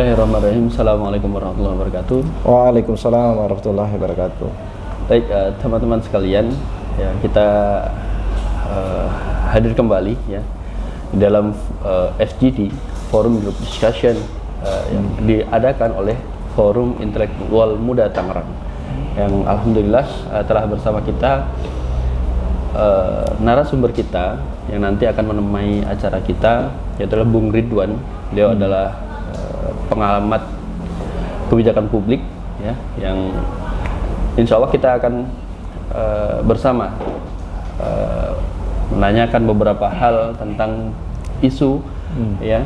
Bismillahirrahmanirrahim. Assalamualaikum warahmatullahi wabarakatuh. Waalaikumsalam warahmatullahi wabarakatuh. Baik, teman-teman sekalian, ya kita hadir kembali ya di dalam FGD Forum Group Discussion yang diadakan oleh Forum Intelektual Muda Tangerang, yang alhamdulillah telah bersama kita narasumber kita yang nanti akan menemani acara kita, yaitu Bung Ridwan. Beliau adalah pengamat kebijakan publik ya, yang insya Allah kita akan bersama menanyakan beberapa hal tentang isu ya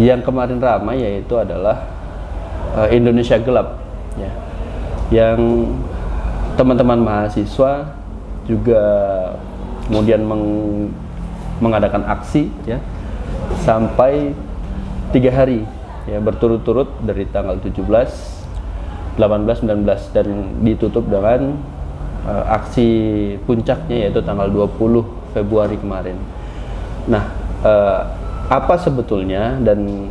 yang kemarin ramai, yaitu adalah Indonesia gelap ya, yang teman-teman mahasiswa juga kemudian mengadakan aksi ya sampai 3 hari ya berturut-turut dari tanggal 17, 18, 19 dan ditutup dengan aksi puncaknya yaitu tanggal 20 Februari kemarin. Nah, apa sebetulnya dan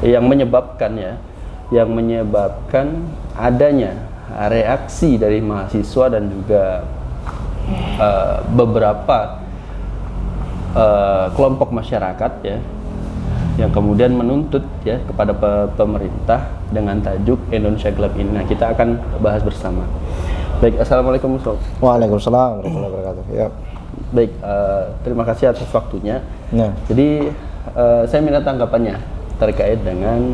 yang menyebabkan adanya reaksi dari mahasiswa dan juga beberapa kelompok masyarakat ya yang kemudian menuntut ya kepada pemerintah dengan tajuk Indonesia Gelap ini. Nah, kita akan bahas bersama. Baik, assalamualaikum Ustaz. Waalaikumsalam warahmatullahi wabarakatuh. Ya. Baik, terima kasih atas waktunya. Nah. Jadi saya minta tanggapannya terkait dengan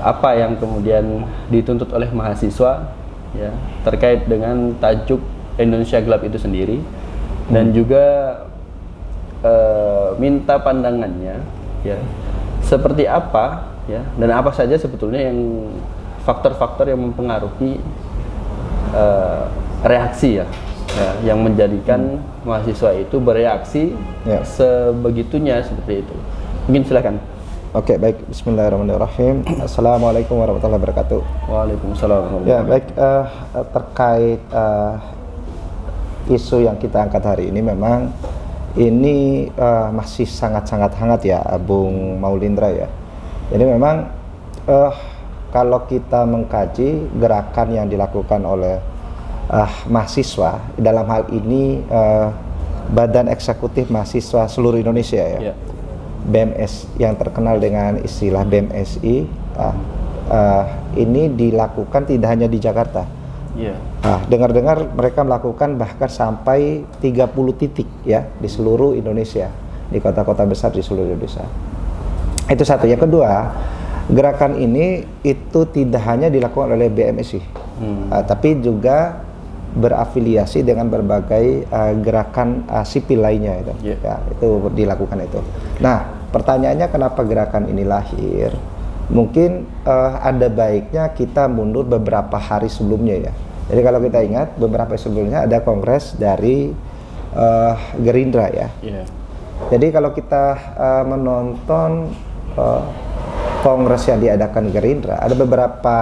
apa yang kemudian dituntut oleh mahasiswa ya terkait dengan tajuk Indonesia Gelap itu sendiri, dan juga minta pandangannya ya seperti apa ya, dan apa saja sebetulnya yang faktor-faktor yang mempengaruhi reaksi ya yang menjadikan mahasiswa itu bereaksi sebegitunya seperti itu. Mungkin silakan. Oke, baik. Bismillahirrahmanirrahim. Assalamualaikum warahmatullahi wabarakatuh. Waalaikumsalam. Ya, baik. Terkait isu yang kita angkat hari ini, memang ini masih sangat-sangat hangat ya, Bung Maulindra ya. Jadi memang kalau kita mengkaji gerakan yang dilakukan oleh mahasiswa, dalam hal ini Badan Eksekutif Mahasiswa Seluruh Indonesia ya, BMS yang terkenal dengan istilah BMSI, ini dilakukan tidak hanya di Jakarta. Dengar-dengar mereka melakukan bahkan sampai 30 titik ya di seluruh Indonesia, di kota-kota besar di seluruh Indonesia. Itu satu. Yang kedua, gerakan ini itu tidak hanya dilakukan oleh BMSI, tapi juga berafiliasi dengan berbagai gerakan sipil lainnya itu. Ya, itu dilakukan itu. Nah, pertanyaannya kenapa gerakan ini lahir? Mungkin ada baiknya kita mundur beberapa hari sebelumnya ya. Jadi kalau kita ingat beberapa sebelumnya ada kongres dari Gerindra ya. Jadi kalau kita menonton kongres yang diadakan Gerindra, ada beberapa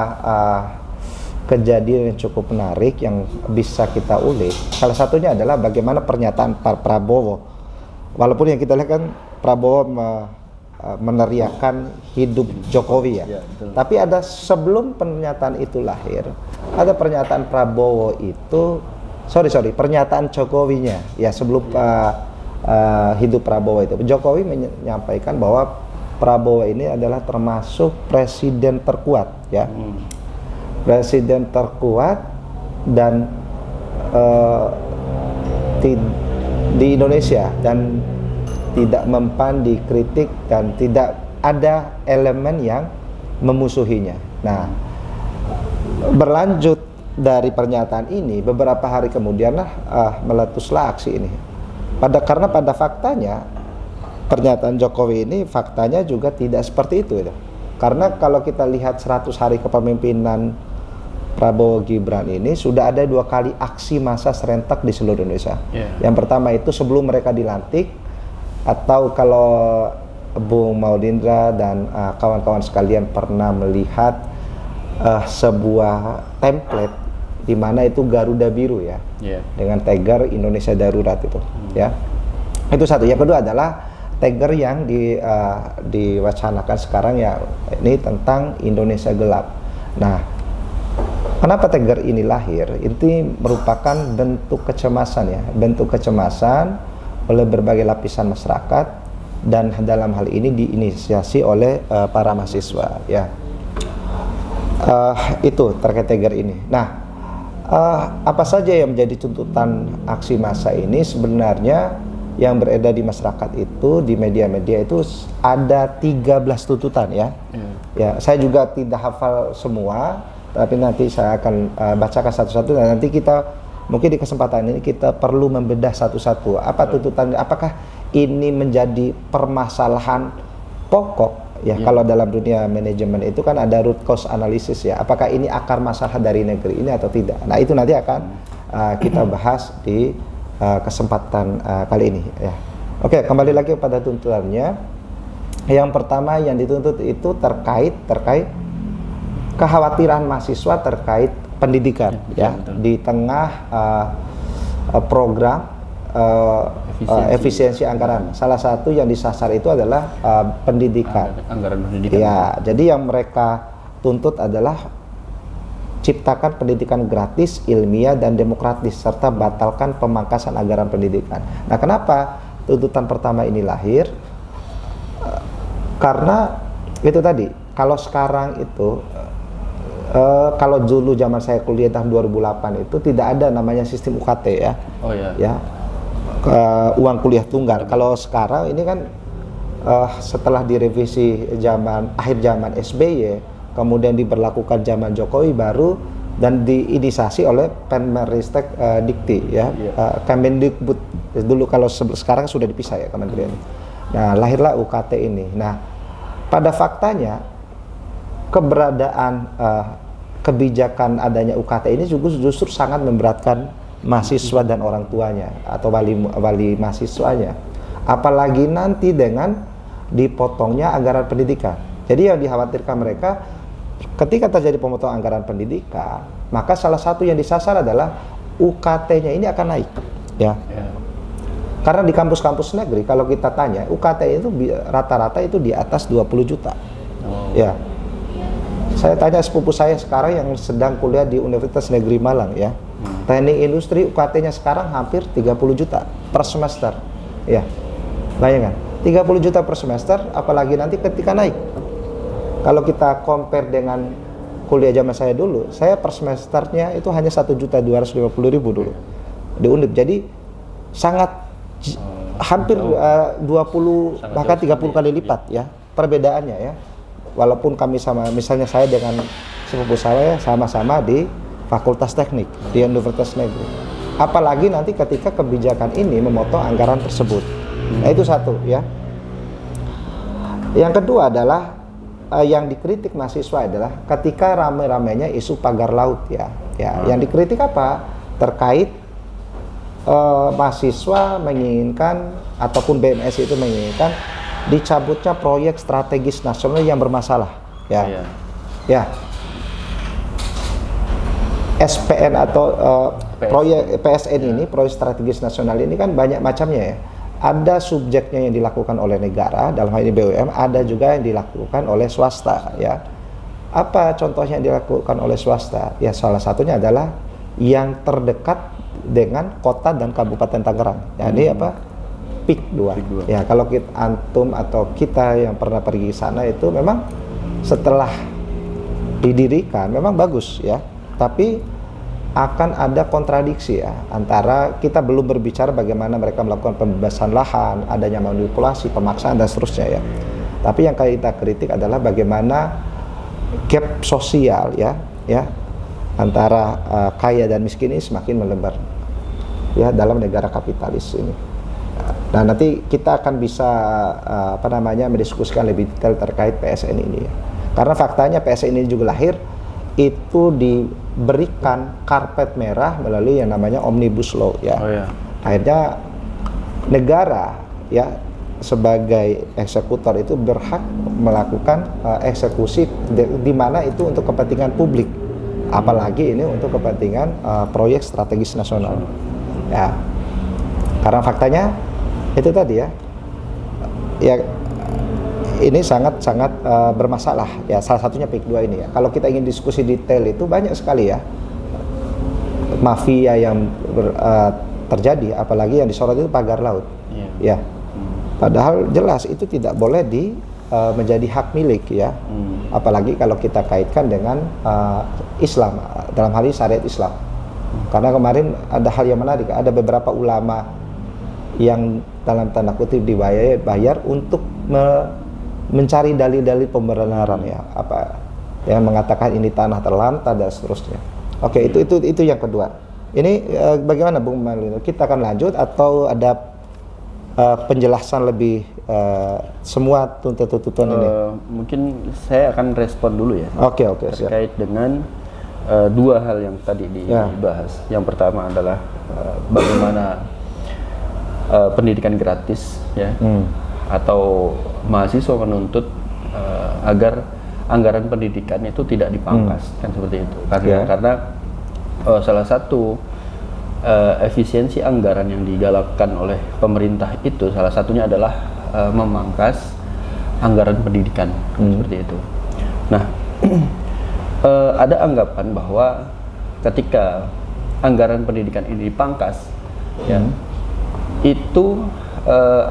kejadian yang cukup menarik yang bisa kita ulik. Salah satunya adalah bagaimana pernyataan Pak Prabowo. Walaupun yang kita lihat kan Prabowo meneriakan hidup Jokowi ya. Tapi ada sebelum pernyataan itu lahir, ada pernyataan Prabowo itu, pernyataan Jokowinya ya sebelum hidup Prabowo itu. Jokowi menyampaikan bahwa Prabowo ini adalah termasuk presiden terkuat ya. Presiden terkuat dan di Indonesia, dan tidak mempan dikritik dan tidak ada elemen yang memusuhinya. Nah, berlanjut dari pernyataan ini, beberapa hari kemudian meletuslah aksi ini. Karena pada faktanya pernyataan Jokowi ini faktanya juga tidak seperti itu. Karena kalau kita lihat 100 hari kepemimpinan Prabowo Gibran ini, sudah ada 2 kali aksi massa serentak di seluruh Indonesia. Yang pertama itu sebelum mereka dilantik, atau kalau Bung Maulindra dan kawan-kawan sekalian pernah melihat sebuah template di mana itu Garuda Biru ya, dengan tagar Indonesia Darurat itu ya. Itu satu. Yang kedua adalah tagar yang diwacanakan sekarang ya ini tentang Indonesia gelap. Nah, kenapa tagar ini lahir? Ini merupakan bentuk kecemasan ya, bentuk kecemasan oleh berbagai lapisan masyarakat dan dalam hal ini diinisiasi oleh para mahasiswa ya. Itu terkait tagar ini. Nah, apa saja yang menjadi tuntutan aksi massa ini? Sebenarnya yang beredar di masyarakat itu, di media-media itu ada 13 tuntutan ya. Ya, saya juga tidak hafal semua, tapi nanti saya akan bacakan satu-satu dan nanti kita mungkin di kesempatan ini kita perlu membedah satu-satu. Apa tuntutan? Apakah ini menjadi permasalahan pokok? Ya, kalau dalam dunia manajemen itu kan ada root cause analysis ya. Apakah ini akar masalah dari negeri ini atau tidak? Nah, itu nanti akan kita bahas di kesempatan kali ini ya. Oke, kembali lagi pada tuntutannya. Yang pertama yang dituntut itu terkait kekhawatiran mahasiswa terkait pendidikan ya, di tengah program efisiensi anggaran. Salah satu yang disasar itu adalah pendidikan. Anggaran pendidikan. Ya, jadi yang mereka tuntut adalah ciptakan pendidikan gratis, ilmiah, dan demokratis, serta batalkan pemangkasan anggaran pendidikan. Nah, kenapa tuntutan pertama ini lahir? Karena itu tadi, kalau sekarang itu, kalau dulu zaman saya kuliah tahun 2008 itu tidak ada namanya sistem UKT ya. Oh ya. Ya, uang kuliah tunggal. Kalau sekarang ini kan setelah direvisi akhir zaman SBY, kemudian diberlakukan zaman Jokowi baru dan diinisiasi oleh Menristek Dikti ya, Kemendikbud dulu, kalau sekarang sudah dipisah ya kementerian. Nah, lahirlah UKT ini. Nah, pada faktanya keberadaan kebijakan adanya UKT ini justru sangat memberatkan mahasiswa dan orang tuanya atau wali mahasiswanya, apalagi nanti dengan dipotongnya anggaran pendidikan. Jadi yang dikhawatirkan mereka ketika terjadi pemotongan anggaran pendidikan, maka salah satu yang disasar adalah UKT-nya ini akan naik ya. Karena di kampus-kampus negeri kalau kita tanya UKT itu rata-rata itu di atas 20 juta. Ya. Saya tanya sepupu saya sekarang yang sedang kuliah di Universitas Negeri Malang ya. Teknik industri UKT-nya sekarang hampir 30 juta per semester. Ya. Bayangkan, 30 juta per semester, apalagi nanti ketika naik. Kalau kita compare dengan kuliah zaman saya dulu, saya per semesternya itu hanya 1.250.000 dulu di Undip. Jadi sangat hampir 20 bahkan 30 kali lipat ya perbedaannya ya. Walaupun kami sama, misalnya saya dengan sepupu saya sama-sama di Fakultas Teknik di Universitas Negeri. Apalagi nanti ketika kebijakan ini memotong anggaran tersebut. Nah, itu satu ya. Yang kedua adalah yang dikritik mahasiswa adalah ketika rame-ramenya isu pagar laut ya. Yang dikritik apa? Terkait mahasiswa menginginkan ataupun BMS itu menginginkan dicabutnya proyek strategis nasional yang bermasalah ya. SPN atau proyek PSN ini, proyek strategis nasional ini kan banyak macamnya ya. Ada subjeknya yang dilakukan oleh negara, dalam hal ini BUMN, ada juga yang dilakukan oleh swasta ya. Apa contohnya yang dilakukan oleh swasta? Ya, salah satunya adalah yang terdekat dengan kota dan kabupaten Tangerang. Jadi apa? PIK 2. Ya, kalau kita antum atau kita yang pernah pergi ke sana itu memang setelah didirikan memang bagus ya. Tapi akan ada kontradiksi ya, antara kita belum berbicara bagaimana mereka melakukan pembebasan lahan, adanya manipulasi, pemaksaan dan seterusnya ya. Tapi yang kita kritik adalah bagaimana gap sosial ya antara kaya dan miskin ini semakin melebar ya dalam negara kapitalis ini. Nah, nanti kita akan bisa mendiskusikan lebih detail terkait PSN ini ya. Karena faktanya PSN ini juga lahir itu diberikan karpet merah melalui yang namanya Omnibus Law ya. Akhirnya negara ya sebagai eksekutor itu berhak melakukan eksekusi di mana itu untuk kepentingan publik, apalagi ini untuk kepentingan proyek strategis nasional ya. Karena faktanya itu tadi ya, ya ini sangat-sangat bermasalah ya, salah satunya PIK 2 ini ya. Kalau kita ingin diskusi detail itu banyak sekali ya mafia yang terjadi, apalagi yang disorot itu pagar laut. Ya. Padahal jelas itu tidak boleh menjadi hak milik ya. Apalagi kalau kita kaitkan dengan Islam, dalam hal ini syariat Islam. Karena kemarin ada hal yang menarik, ada beberapa ulama yang dalam tanda kutip dibayar untuk mencari dalil-dalil pembenaran ya, apa yang mengatakan ini tanah terlantar dan seterusnya. Oke, itu yang kedua. Ini bagaimana Bung Malino? Kita akan lanjut atau ada penjelasan lebih semua tuntutan ini? Mungkin saya akan respon dulu ya. Oke, terkait dengan dua hal yang tadi dibahas. Yang pertama adalah bagaimana pendidikan gratis ya, atau mahasiswa menuntut agar anggaran pendidikan itu tidak dipangkas, kan seperti itu. Karena salah satu efisiensi anggaran yang digalakkan oleh pemerintah itu salah satunya adalah memangkas anggaran pendidikan, seperti itu. Nah, ada anggapan bahwa ketika anggaran pendidikan ini dipangkas, ya, itu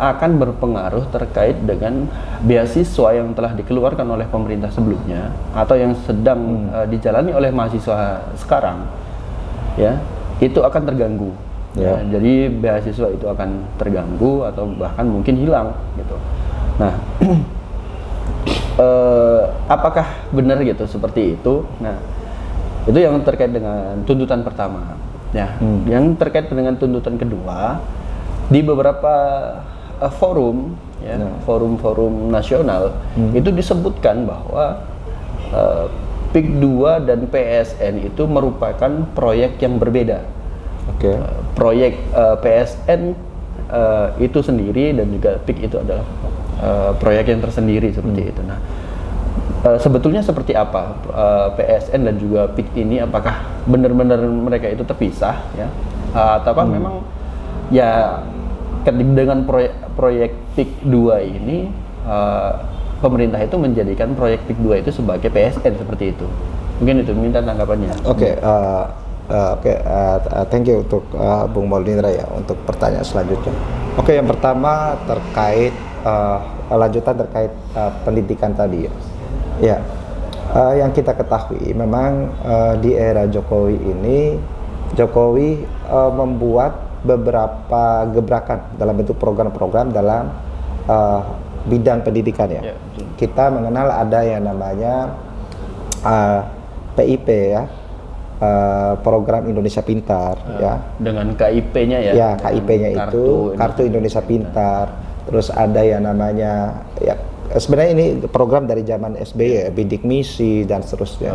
akan berpengaruh terkait dengan beasiswa yang telah dikeluarkan oleh pemerintah sebelumnya atau yang sedang dijalani oleh mahasiswa sekarang, ya, itu akan terganggu. Ya, jadi beasiswa itu akan terganggu atau bahkan mungkin hilang gitu. Nah, apakah benar gitu seperti itu? Nah, itu yang terkait dengan tuntutan pertama. Ya, yang terkait dengan tuntutan kedua, di beberapa forum, ya, forum-forum nasional itu disebutkan bahwa PIK 2 dan PSN itu merupakan proyek yang berbeda. Proyek PSN itu sendiri dan juga PIK itu adalah proyek yang tersendiri seperti itu. Nah, sebetulnya seperti apa PSN dan juga PIK ini? Apakah benar-benar mereka itu terpisah, ya, ataukah memang ya dengan proyek PIK 2 ini pemerintah itu menjadikan proyek PIK 2 itu sebagai PSN seperti itu? Mungkin itu, minta tanggapannya. Thank you untuk Bung Maulindra ya untuk pertanyaan selanjutnya. Yang pertama terkait lanjutan terkait pendidikan tadi ya. Ya, yang kita ketahui memang di era Jokowi ini Jokowi membuat beberapa gebrakan dalam bentuk program-program dalam bidang pendidikan ya. Kita mengenal ada yang namanya PIP ya, program Indonesia Pintar ya. Dengan KIP-nya ya. Ya, KIP-nya itu Kartu Indonesia Pintar. Terus ada yang namanya ya, sebenarnya ini program dari zaman SBY ya, Bidik Misi dan seterusnya.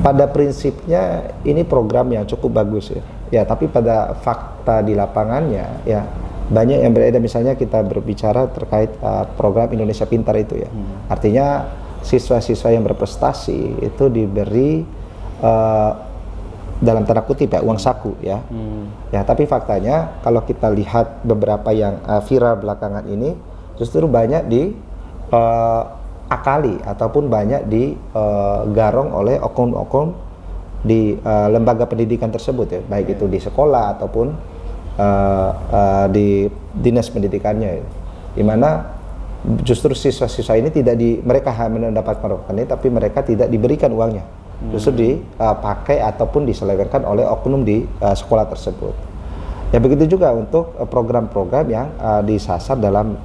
Pada prinsipnya ini program yang cukup bagus ya. Ya, tapi pada fakta di lapangannya ya banyak yang beredar, misalnya kita berbicara terkait program Indonesia Pintar itu ya. Artinya siswa-siswa yang berprestasi itu diberi dalam tanda kutip ya uang saku ya. Ya, tapi faktanya kalau kita lihat beberapa yang viral belakangan ini justru banyak akali ataupun banyak digarong oleh oknum-oknum di lembaga pendidikan tersebut ya, baik itu di sekolah ataupun di dinas pendidikannya ya. Di mana justru siswa-siswa ini mereka mendapatkan ini tapi mereka tidak diberikan uangnya, justru dipakai ataupun diselewengkan oleh oknum di sekolah tersebut. Ya, begitu juga untuk program-program yang disasar dalam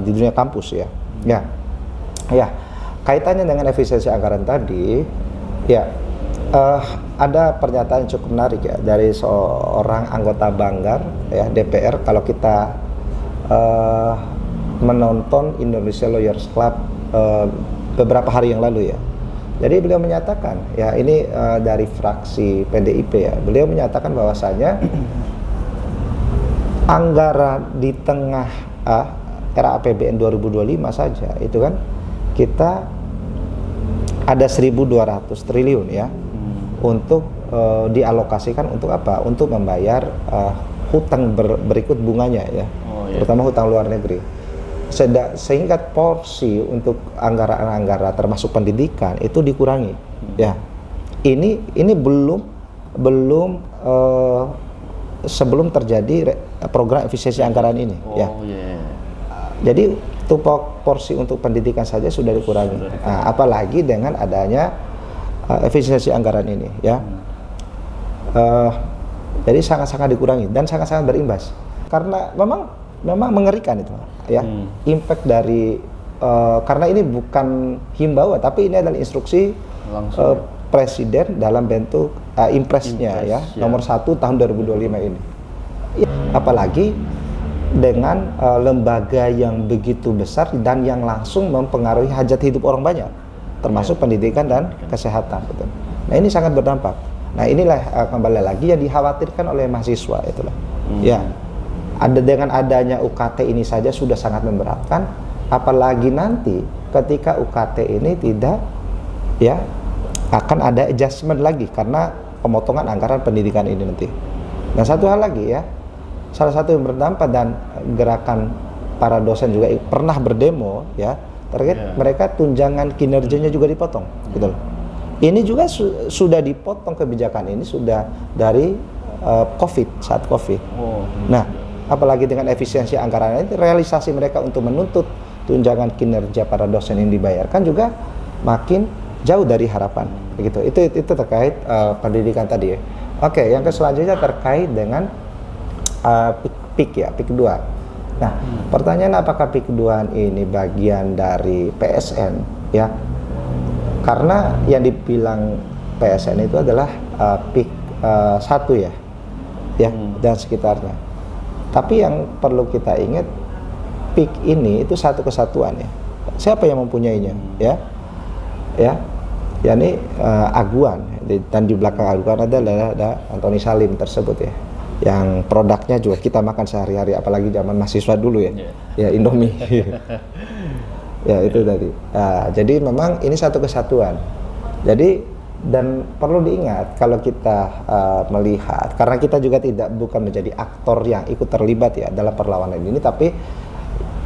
di dunia kampus ya. Ya, kaitannya dengan efisiensi anggaran tadi, ya ada pernyataan yang cukup menarik ya dari seorang anggota Banggar ya DPR kalau kita menonton Indonesia Lawyers Club beberapa hari yang lalu ya. Jadi beliau menyatakan ya ini dari fraksi PDIP ya. Beliau menyatakan bahwasanya anggaran di tengah era APBN 2025 saja itu kan kita ada 1.200 triliun ya untuk dialokasikan untuk apa? Untuk membayar hutang berikut bunganya ya, terutama hutang luar negeri. Sehingga porsi untuk anggaran termasuk pendidikan itu dikurangi. Ya, ini belum sebelum terjadi program efisiensi anggaran ini. Jadi porsi untuk pendidikan saja sudah dikurangi. Nah, apalagi dengan adanya efisiensi anggaran ini, ya. Jadi sangat-sangat dikurangi dan sangat-sangat berimbas. Karena memang mengerikan itu, ya. Impact dari karena ini bukan himbauan, tapi ini adalah instruksi Presiden dalam bentuk Impresnya ya, nomor 1 tahun 2025 ini. Apalagi dengan lembaga yang begitu besar dan yang langsung mempengaruhi hajat hidup orang banyak, termasuk pendidikan dan kesehatan. Betul. Nah, ini sangat berdampak. Nah, inilah kembali lagi yang dikhawatirkan oleh mahasiswa itulah. Ya, dengan adanya UKT ini saja sudah sangat memberatkan, apalagi nanti ketika UKT ini tidak, ya, akan ada adjustment lagi karena pemotongan anggaran pendidikan ini nanti. Dan satu hal lagi ya, salah satu yang berdampak dan gerakan para dosen juga pernah berdemo ya, terkait mereka tunjangan kinerjanya juga dipotong, gitu loh. Ini juga sudah dipotong kebijakan ini sudah dari saat COVID. Nah, apalagi dengan efisiensi anggaran ini, realisasi mereka untuk menuntut tunjangan kinerja para dosen yang dibayarkan juga makin jauh dari harapan, begitu. Itu terkait pendidikan tadi ya. Oke, yang selanjutnya terkait dengan PIK 2. Nah, pertanyaan apakah PIK 2 ini bagian dari PSN ya? Karena yang dibilang PSN itu adalah PIK 1 ya, dan sekitarnya. Tapi yang perlu kita ingat, PIK ini itu satu kesatuan ya. Siapa yang mempunyainya ya? Ini Aguan, dan di belakang Aguan ada Antoni Salim tersebut ya, yang produknya juga kita makan sehari-hari, apalagi zaman mahasiswa dulu ya, Indomie. Ya itu tadi. Jadi memang ini satu kesatuan. Jadi dan perlu diingat kalau kita melihat, karena kita juga bukan menjadi aktor yang ikut terlibat ya dalam perlawanan ini, tapi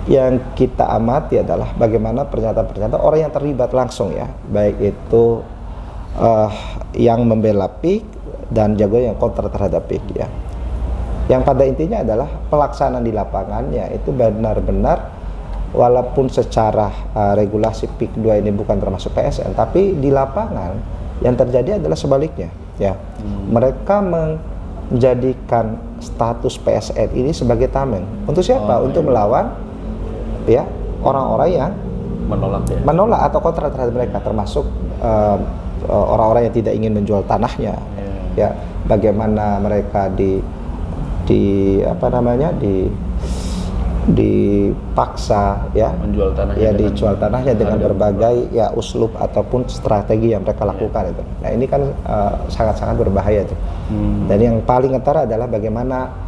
yang kita amati adalah bagaimana pernyataan-pernyataan orang yang terlibat langsung ya, baik itu yang membela PIK dan jago yang kontra terhadap PIK ya. Yang pada intinya adalah pelaksanaan di lapangannya itu benar-benar, walaupun secara regulasi PIK 2 ini bukan termasuk PSN, tapi di lapangan yang terjadi adalah sebaliknya ya. Mereka menjadikan status PSN ini sebagai tameng. Untuk siapa? Untuk melawan ya orang-orang yang menolak atau kontra terhadap mereka, termasuk orang-orang yang tidak ingin menjual tanahnya. Ya, bagaimana mereka dipaksa ya menjual tanahnya, dijual tanahnya dengan berbagai ya uslub ataupun strategi yang mereka lakukan itu. Nah, ini kan sangat-sangat berbahaya tuh. Dan yang paling ketara adalah bagaimana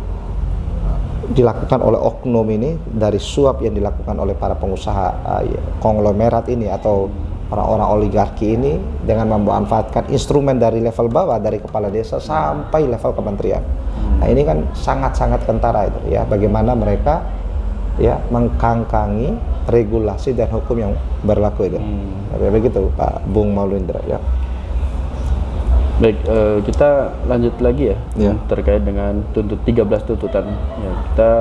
dilakukan oleh oknum ini, dari suap yang dilakukan oleh para pengusaha konglomerat ini atau orang-orang oligarki ini dengan memanfaatkan instrumen dari level bawah, dari kepala desa sampai level kementerian. Nah, ini kan sangat-sangat kentara itu ya, bagaimana mereka ya mengkangkangi regulasi dan hukum yang berlaku itu. Begitu Pak Bung Maulindra ya. Baik, kita lanjut lagi ya, terkait dengan 13 tuntutan. Ya, kita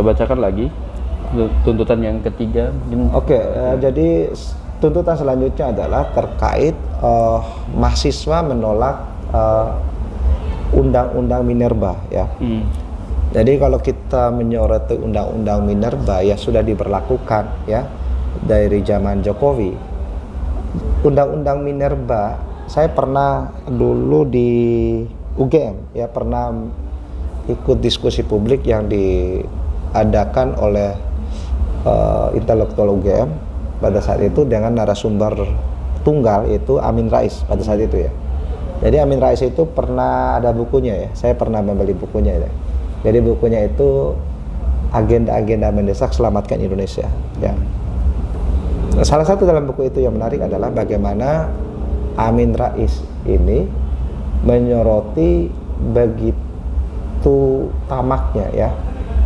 bacakan lagi tuntutan yang ketiga. Jadi tuntutan selanjutnya adalah terkait mahasiswa menolak Undang-Undang Minerba ya. Jadi kalau kita menyoroti Undang-Undang Minerba ya sudah diberlakukan ya dari zaman Jokowi. Undang-Undang Minerba, saya pernah dulu di UGM ya, pernah ikut diskusi publik yang diadakan oleh intelektual UGM pada saat itu dengan narasumber tunggal yaitu Amin Rais pada saat itu ya. Jadi Amin Rais itu pernah ada bukunya ya, saya pernah membeli bukunya ya. Jadi bukunya itu Agenda-Agenda Mendesak Selamatkan Indonesia ya. Nah, salah satu dalam buku itu yang menarik adalah bagaimana Amin Rais ini menyoroti begitu tamaknya ya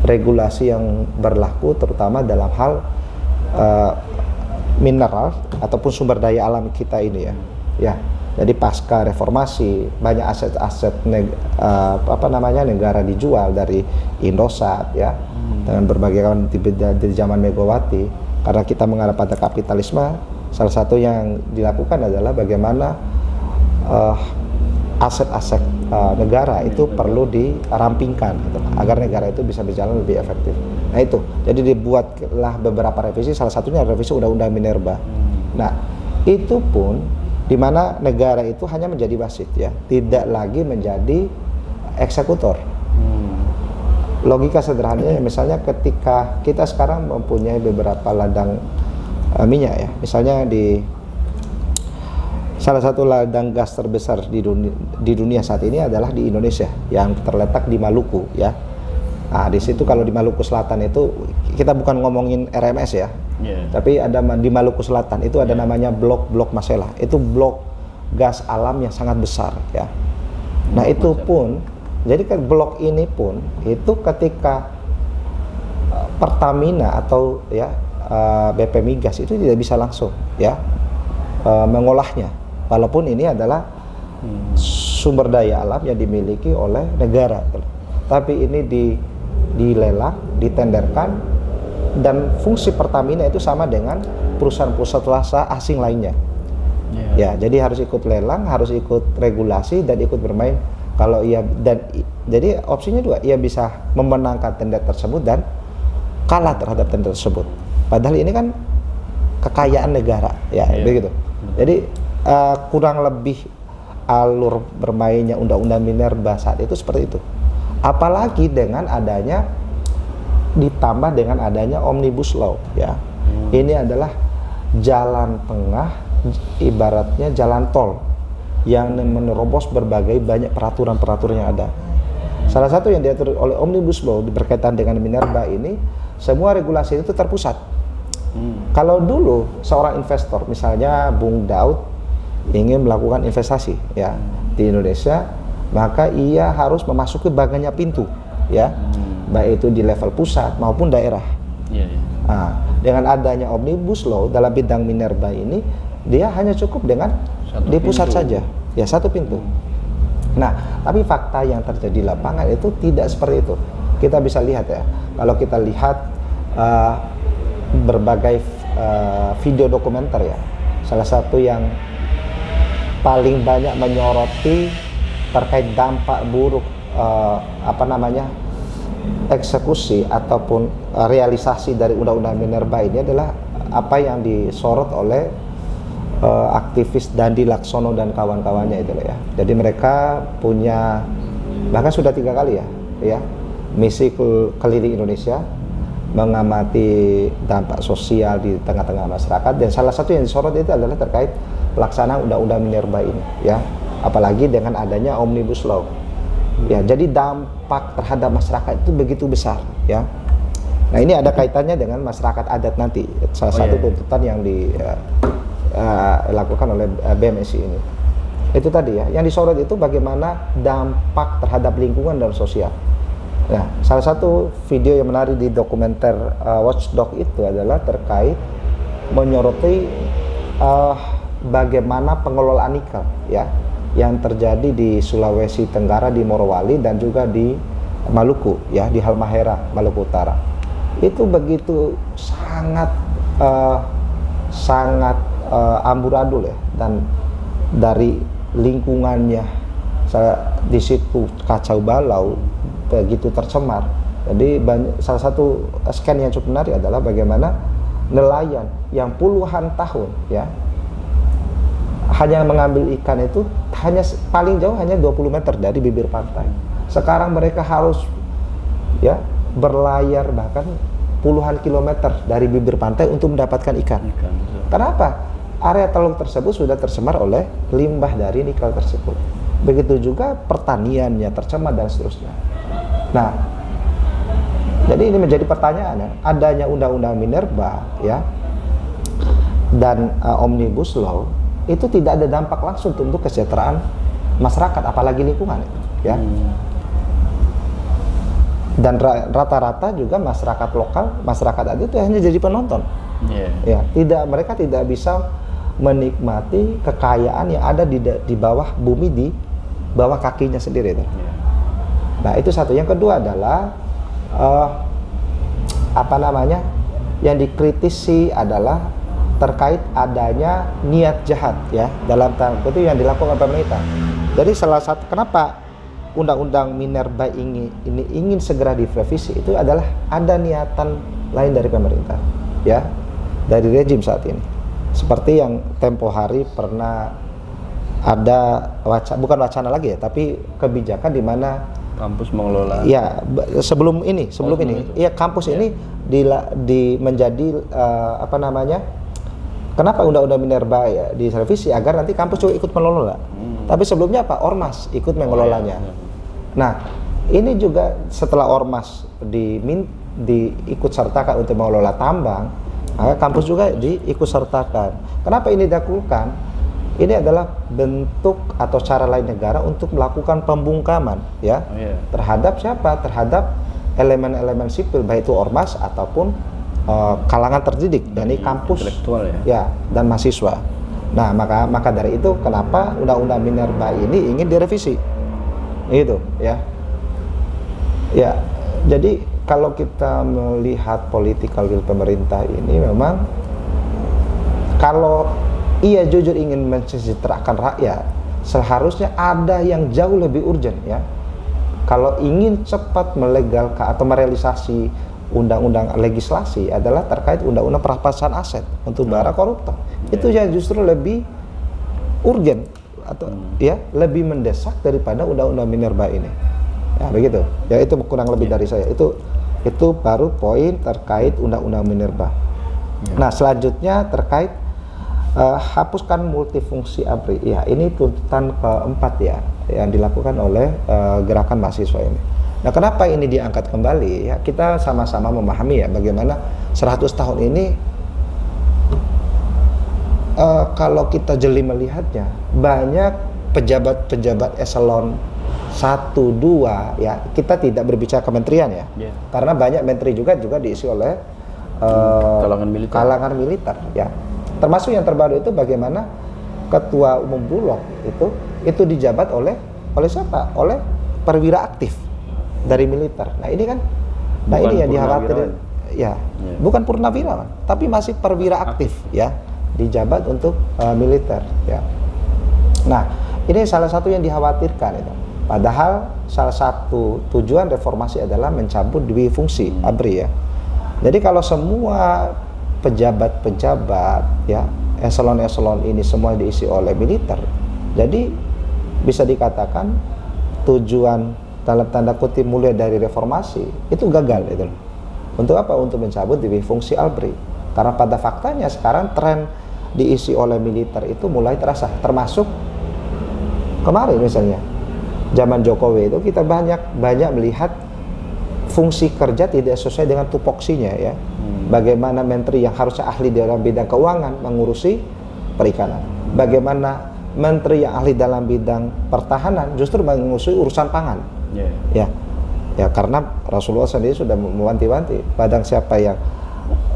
regulasi yang berlaku, terutama dalam hal mineral ataupun sumber daya alam kita ini ya. Jadi pasca reformasi banyak aset-aset negara dijual dari Indosat ya, dengan berbagai kawan di zaman Megawati. Karena kita mengarah pada kapitalisme, salah satu yang dilakukan adalah bagaimana aset-aset negara itu perlu dirampingkan gitu, agar negara itu bisa berjalan lebih efektif. Nah itu, jadi dibuatlah beberapa revisi, salah satunya revisi Undang-Undang Minerba. Nah itu pun di mana negara itu hanya menjadi wasit ya, tidak lagi menjadi eksekutor. Logika sederhananya misalnya ketika kita sekarang mempunyai beberapa ladang minyak ya, misalnya di salah satu ladang gas terbesar di dunia saat ini adalah di Indonesia yang terletak di Maluku ya. Nah, di situ kalau di Maluku Selatan itu kita bukan ngomongin RMS ya. Tapi ada di Maluku Selatan itu ada namanya blok Masela. Itu blok gas alam yang sangat besar ya. Nah, itu pun jadi kan blok ini pun itu ketika Pertamina atau ya BP Migas itu tidak bisa langsung ya mengolahnya. Walaupun ini adalah sumber daya alam yang dimiliki oleh negara, tapi ini dilelang, ditenderkan, dan fungsi Pertamina itu sama dengan perusahaan-perusahaan swasta asing lainnya. Ya, jadi harus ikut lelang, harus ikut regulasi dan ikut bermain. Kalau ia jadi opsinya dua, ia bisa memenangkan tender tersebut dan kalah terhadap tender tersebut. Padahal ini kan kekayaan negara, ya begitu. Jadi kurang lebih alur bermainnya Undang-Undang Minerba saat itu seperti itu. Apalagi dengan adanya ditambah dengan adanya Omnibus Law ya. Ini adalah jalan tengah, ibaratnya jalan tol yang menerobos berbagai banyak peraturan-peraturan yang ada. Salah satu yang diatur oleh Omnibus Law berkaitan dengan Minerba ini, semua regulasi itu terpusat. Kalau dulu seorang investor, misalnya Bung Daud ingin melakukan investasi ya di Indonesia, maka ia harus memasuki banyak pintu ya, baik itu di level pusat maupun daerah. Nah, dengan adanya Omnibus Law dalam bidang Minerba ini, dia hanya cukup dengan di pusat saja ya, satu pintu. Nah, tapi fakta yang terjadi di lapangan itu tidak seperti itu. Kita bisa lihat ya, kalau kita lihat berbagai video dokumenter ya, salah satu yang paling banyak menyoroti terkait dampak buruk eksekusi ataupun realisasi dari Undang-Undang Minerba ini adalah apa yang disorot oleh aktivis Dandi Laksono dan kawan-kawannya itu ya. Jadi mereka punya bahkan sudah 3 kali ya misi keliling Indonesia mengamati dampak sosial di tengah-tengah masyarakat, dan salah satu yang disorot itu adalah terkait pelaksanaan Undang-Undang Minerba ini ya, apalagi dengan adanya Omnibus Law ya. Jadi dampak terhadap masyarakat itu begitu besar ya. Nah, ini ada kaitannya dengan masyarakat adat nanti, salah satu tuntutan yang dilakukan oleh BMSI ini. Itu tadi ya, yang disorot itu bagaimana dampak terhadap lingkungan dan sosial. Nah, salah satu video yang menarik di dokumenter Watchdog itu adalah terkait menyoroti bagaimana pengelolaan nikel ya yang terjadi di Sulawesi Tenggara, di Morowali, dan juga di Maluku ya, di Halmahera, Maluku Utara. Itu begitu sangat amburadul ya, dan dari lingkungannya di situ kacau balau, begitu tercemar. Jadi salah satu scan yang cukup menarik adalah bagaimana nelayan yang puluhan tahun ya hanya mengambil ikan itu hanya paling jauh hanya 20 meter dari bibir pantai. Sekarang mereka harus ya berlayar bahkan puluhan kilometer dari bibir pantai untuk mendapatkan ikan. Kenapa? Area teluk tersebut sudah tercemar oleh limbah dari nikel tersebut. Begitu juga pertaniannya tercemar dan seterusnya. Nah, jadi ini menjadi pertanyaan ya, adanya Undang-Undang Minerba ya dan Omnibus Law itu tidak ada dampak langsung untuk kesejahteraan masyarakat, apalagi lingkungan ya. dan rata-rata juga masyarakat lokal, masyarakat adat itu hanya jadi penonton. Ya, mereka tidak bisa menikmati kekayaan yang ada di bawah bumi, di bawah kakinya sendiri itu. Nah, itu satu. Yang kedua adalah yang dikritisi adalah terkait adanya niat jahat ya dalam tanda kutip yang dilakukan pemerintah. Jadi salah satu kenapa Undang-Undang Minerba ini ingin segera direvisi itu adalah ada niatan lain dari pemerintah ya, dari rejim saat ini. Seperti yang tempo hari pernah ada bukan wacana lagi ya, tapi kebijakan di mana kampus mengelola. Ya, sebelum ini, ya kampus ini menjadi kenapa Undang-Undang Minerba ya direvisi agar nanti kampus juga ikut mengelola. Tapi sebelumnya apa? Ormas ikut mengelolanya. Nah, ini juga setelah Ormas diikut sertakan untuk mengelola tambang, maka kampus juga diikut sertakan. Kenapa ini dilakukan? Ini adalah bentuk atau cara lain negara untuk melakukan pembungkaman ya terhadap siapa? Terhadap elemen-elemen sipil, baik itu ormas ataupun kalangan terdidik, dari kampus ya dan mahasiswa. Nah, maka dari itu kenapa Undang-Undang Minerba ini ingin direvisi, gitu ya. Ya, jadi kalau kita melihat political will pemerintah ini memang kalau ia jujur ingin mensejahterakan rakyat, seharusnya ada yang jauh lebih urgent ya. Kalau ingin cepat melegalkan atau merealisasi undang-undang legislasi adalah terkait undang-undang perampasan aset untuk para koruptor. Itu yang justru lebih urgent atau ya lebih mendesak daripada undang-undang Minerba ini. Ya begitu. Ya itu kurang lebih dari saya. Itu baru poin terkait undang-undang Minerba. Nah, selanjutnya terkait hapuskan multifungsi ABRI. Ya, ini tuntutan keempat ya yang dilakukan oleh gerakan mahasiswa ini. Nah, kenapa ini diangkat kembali? Ya, kita sama-sama memahami ya bagaimana 100 tahun ini kalau kita jeli melihatnya, banyak pejabat-pejabat eselon 1, 2 ya, kita tidak berbicara kementerian ya. Karena banyak menteri juga diisi oleh kalangan militer ya. Termasuk yang terbaru itu bagaimana ketua umum Bulog itu dijabat oleh siapa? Oleh perwira aktif dari militer. Nah, ini kan ini yang dikhawatirkan ya. Bukan purnawirawan, tapi masih perwira aktif ya, dijabat untuk militer ya. Nah, ini salah satu yang dikhawatirkan itu. Padahal salah satu tujuan reformasi adalah mencabut dwi fungsi ABRI ya. Jadi kalau semua pejabat-pejabat ya, eselon-eselon ini semua diisi oleh militer, jadi bisa dikatakan tujuan dalam tanda kutip mulia dari reformasi itu gagal itu. Untuk apa? Untuk mencabut dwi fungsi ABRI. Karena pada faktanya sekarang tren diisi oleh militer itu mulai terasa, termasuk kemarin misalnya zaman Jokowi itu kita banyak melihat fungsi kerja tidak sesuai dengan tupoksinya ya. Bagaimana menteri yang harusnya ahli dalam bidang keuangan mengurusi perikanan, bagaimana menteri yang ahli dalam bidang pertahanan justru mengurusi urusan pangan. Ya karena Rasulullah sendiri sudah mewanti-wanti, padang siapa yang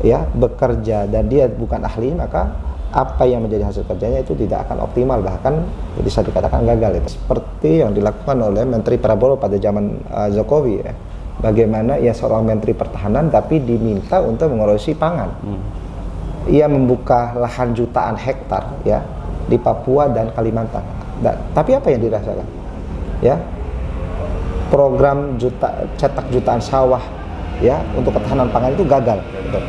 ya bekerja dan dia bukan ahli, maka apa yang menjadi hasil kerjanya itu tidak akan optimal, bahkan bisa dikatakan gagal itu. Seperti yang dilakukan oleh Menteri Prabowo pada zaman Jokowi ya. Bagaimana ia seorang menteri pertahanan tapi diminta untuk mengurusi pangan. Ia membuka lahan jutaan hektar ya di Papua dan Kalimantan. Tapi apa yang dirasakan? Ya, program cetak jutaan sawah ya untuk ketahanan pangan itu gagal. Gitu.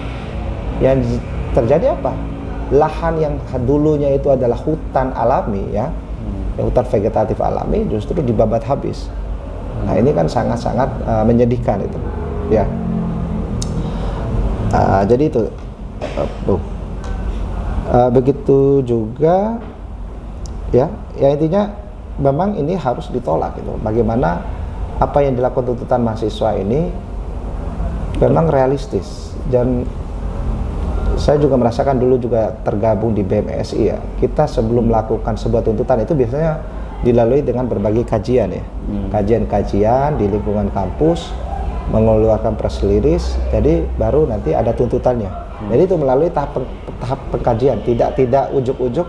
Yang terjadi apa? Lahan yang dulunya itu adalah hutan alami ya, hutan vegetatif alami justru dibabat habis. Nah, ini kan sangat-sangat menyedihkan itu ya. Jadi itu begitu juga ya intinya memang ini harus ditolak gitu. Bagaimana apa yang dilakukan tuntutan mahasiswa ini memang realistis, dan saya juga merasakan dulu juga tergabung di BMSI ya. Kita sebelum melakukan sebuah tuntutan itu biasanya dilalui dengan berbagai kajian ya, kajian-kajian di lingkungan kampus mengeluarkan press release, jadi baru nanti ada tuntutannya. Jadi itu melalui tahap pengkajian, tidak ujuk-ujuk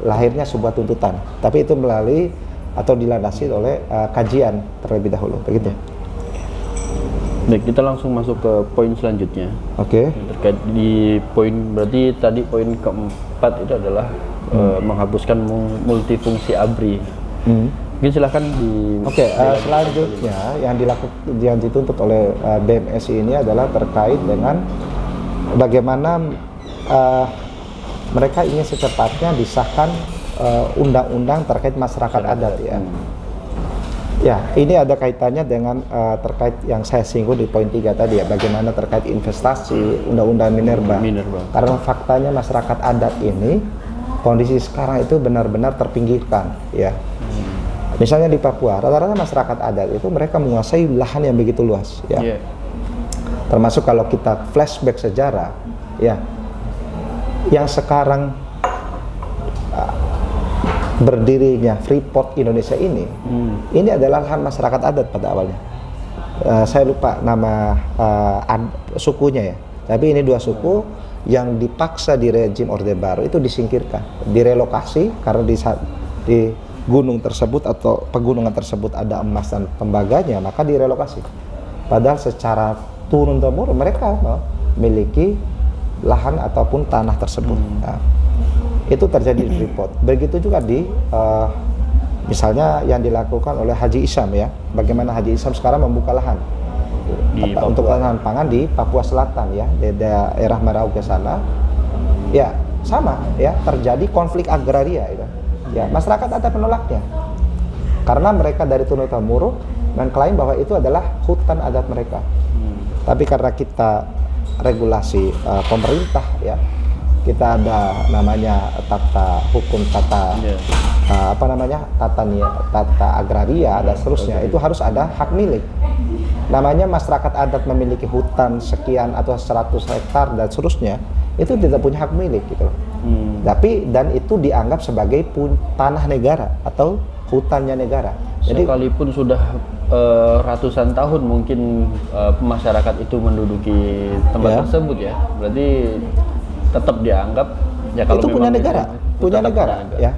lahirnya sebuah tuntutan, tapi itu melalui atau dilandasi oleh kajian terlebih dahulu, begitu. Baik, kita langsung masuk ke poin selanjutnya. Oke. Terkait di poin, berarti tadi poin keempat itu adalah menghapuskan multifungsi ABRI. Mungkin silahkan di. Oke, selanjutnya yang dituntut oleh BMSI ini adalah terkait dengan bagaimana mereka ingin secepatnya disahkan undang-undang terkait masyarakat adat ya. Ya, ini ada kaitannya dengan terkait yang saya singgung di poin 3 tadi ya, bagaimana terkait investasi, undang-undang Minerba. Karena faktanya masyarakat adat ini kondisi sekarang itu benar-benar terpinggirkan ya. Misalnya di Papua, rata-rata masyarakat adat itu mereka menguasai lahan yang begitu luas ya. Termasuk kalau kita flashback sejarah ya, yang sekarang berdirinya Freeport Indonesia ini adalah lahan masyarakat adat pada awalnya. Saya lupa nama sukunya ya, tapi ini dua suku yang dipaksa di rejim Orde Baru itu disingkirkan, direlokasi karena di gunung tersebut atau pegunungan tersebut ada emas dan tembaganya, maka direlokasi. Padahal secara turun-temurun mereka memiliki lahan ataupun tanah tersebut. Nah, itu terjadi di Freeport. Begitu juga di misalnya yang dilakukan oleh Haji Isham ya. Bagaimana Haji Isham sekarang membuka lahan untuk lahan pangan di Papua Selatan ya, di daerah Merauke sana. Ya, sama ya, terjadi konflik agraria ya. Ya, masyarakat ada penolaknya. Karena mereka dari turun-temurun mengklaim bahwa itu adalah hutan adat mereka. Tapi karena kita regulasi pemerintah ya, kita ada namanya tata hukum tata tata agraria dan seterusnya, itu harus ada hak milik. Namanya masyarakat adat memiliki hutan sekian atau 100 hektar dan seterusnya, itu tidak punya hak milik gitu loh. Tapi dan itu dianggap sebagai tanah negara atau hutannya negara. Jadi sekalipun sudah ratusan tahun mungkin masyarakat itu menduduki tempat tersebut ya, berarti tetap dianggap ya kalau itu punya negara, ya.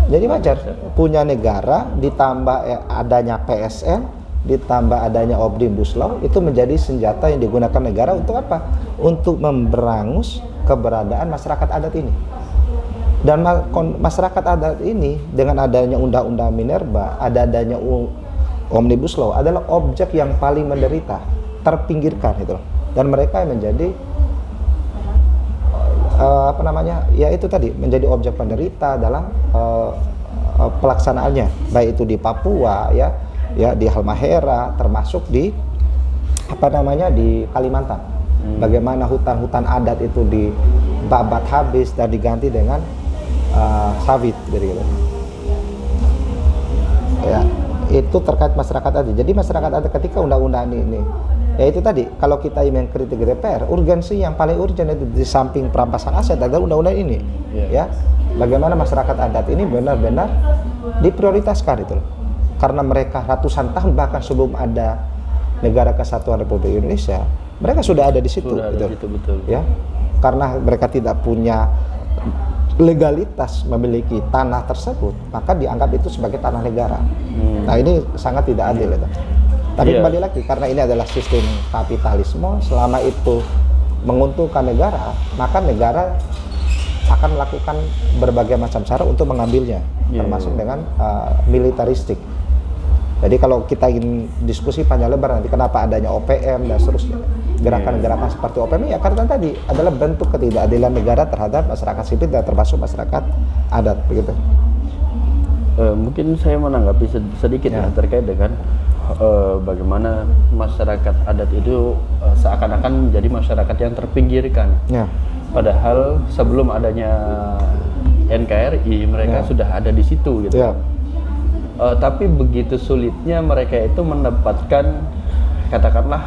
Jadi wajar punya negara, ditambah adanya PSN, ditambah adanya Omnibus Law, itu menjadi senjata yang digunakan negara untuk apa? Untuk memberangus keberadaan masyarakat adat ini. Dan masyarakat adat ini dengan adanya undang-undang Minerba, adanya Omnibus Law adalah objek yang paling menderita, terpinggirkan itu. Dan mereka yang menjadi ya itu tadi menjadi objek penderita dalam pelaksanaannya, baik itu di Papua ya di Halmahera, termasuk di di Kalimantan. Bagaimana hutan-hutan adat itu dibabat habis dan diganti dengan sawit gitu. Ya, itu terkait masyarakat adat. Jadi masyarakat adat ketika undang-undang ini ya itu tadi, kalau kita ingin kritik DPR, urgensi yang paling urgent itu di samping perampasan aset adalah undang-undang ini. Ya, bagaimana masyarakat adat ini benar-benar diprioritaskan itu loh. Karena mereka ratusan tahun bahkan sebelum ada Negara Kesatuan Republik Indonesia, mereka sudah ada di situ gitu. Betul. Ya. Karena mereka tidak punya legalitas memiliki tanah tersebut, maka dianggap itu sebagai tanah negara. Nah, ini sangat tidak adil itu. Tapi kembali lagi, karena ini adalah sistem kapitalisme, selama itu menguntungkan negara, maka negara akan melakukan berbagai macam cara untuk mengambilnya, termasuk dengan militaristik. Jadi kalau kita ingin diskusi panjang lebar nanti kenapa adanya OPM dan seterusnya, gerakan-gerakan seperti OPM ya karena tadi adalah bentuk ketidakadilan negara terhadap masyarakat sipil dan termasuk masyarakat adat begitu. Mungkin saya menanggapi sedikit ya terkait dengan bagaimana masyarakat adat itu seakan-akan menjadi masyarakat yang terpinggirkan. Padahal sebelum adanya NKRI mereka sudah ada di situ gitu. Tapi begitu sulitnya mereka itu mendapatkan katakanlah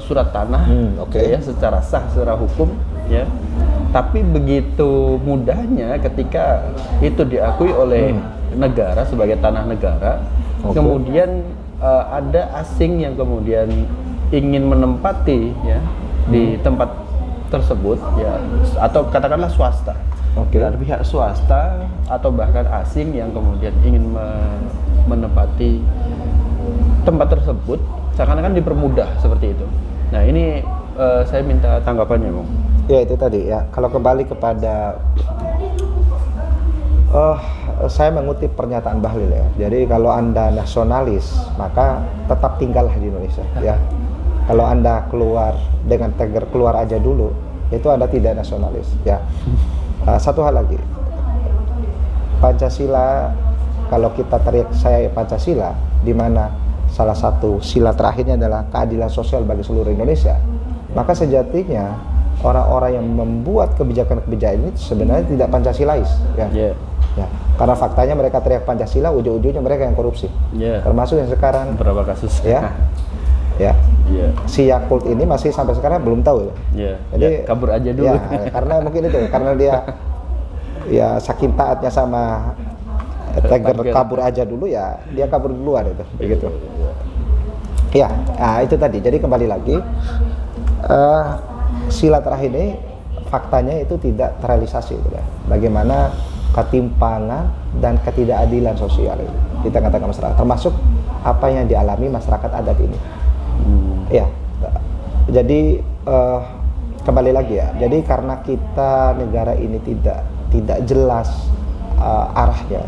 surat tanah ya secara sah secara hukum ya. Tapi begitu mudahnya ketika itu diakui oleh negara sebagai tanah negara, kemudian ada asing yang kemudian ingin menempati ya di tempat tersebut ya, atau katakanlah swasta. Oke. Dari pihak swasta atau bahkan asing yang kemudian ingin menempati tempat tersebut, seakan-akan dipermudah seperti itu. Nah ini saya minta tanggapannya, Bung. Ya itu tadi ya, kalau kembali kepada saya mengutip pernyataan Bahlil ya. Jadi kalau Anda nasionalis, maka tetap tinggallah di Indonesia ya. Kalau Anda keluar dengan tagar keluar aja dulu, itu Anda tidak nasionalis ya. Satu hal lagi, Pancasila, kalau kita teriak saya Pancasila, di mana salah satu sila terakhirnya adalah keadilan sosial bagi seluruh Indonesia, maka sejatinya orang-orang yang membuat kebijakan-kebijakan ini sebenarnya tidak Pancasilais ya. Yeah. Ya, karena faktanya mereka teriak Pancasila, ujung-ujungnya mereka yang korupsi. Yeah. Termasuk yang sekarang Beberapa kasus. ya. Ya. Yeah. Si Yakult ini masih sampai sekarang belum tahu ya. Yeah. Jadi Ya, kabur aja dulu. Ya, karena mungkin itu karena dia ya saking taatnya sama tagar kabur aja dulu ya, dia kabur duluan itu begitu. Ya, nah, itu tadi. Jadi kembali lagi sila terakhir ini faktanya itu tidak terrealisasi gitu ya. Bagaimana ketimpangan dan ketidakadilan sosial itu di tengah-tengah masyarakat, termasuk apa yang dialami masyarakat adat ini. Ya, jadi kembali lagi ya. Jadi karena kita negara ini tidak jelas arahnya,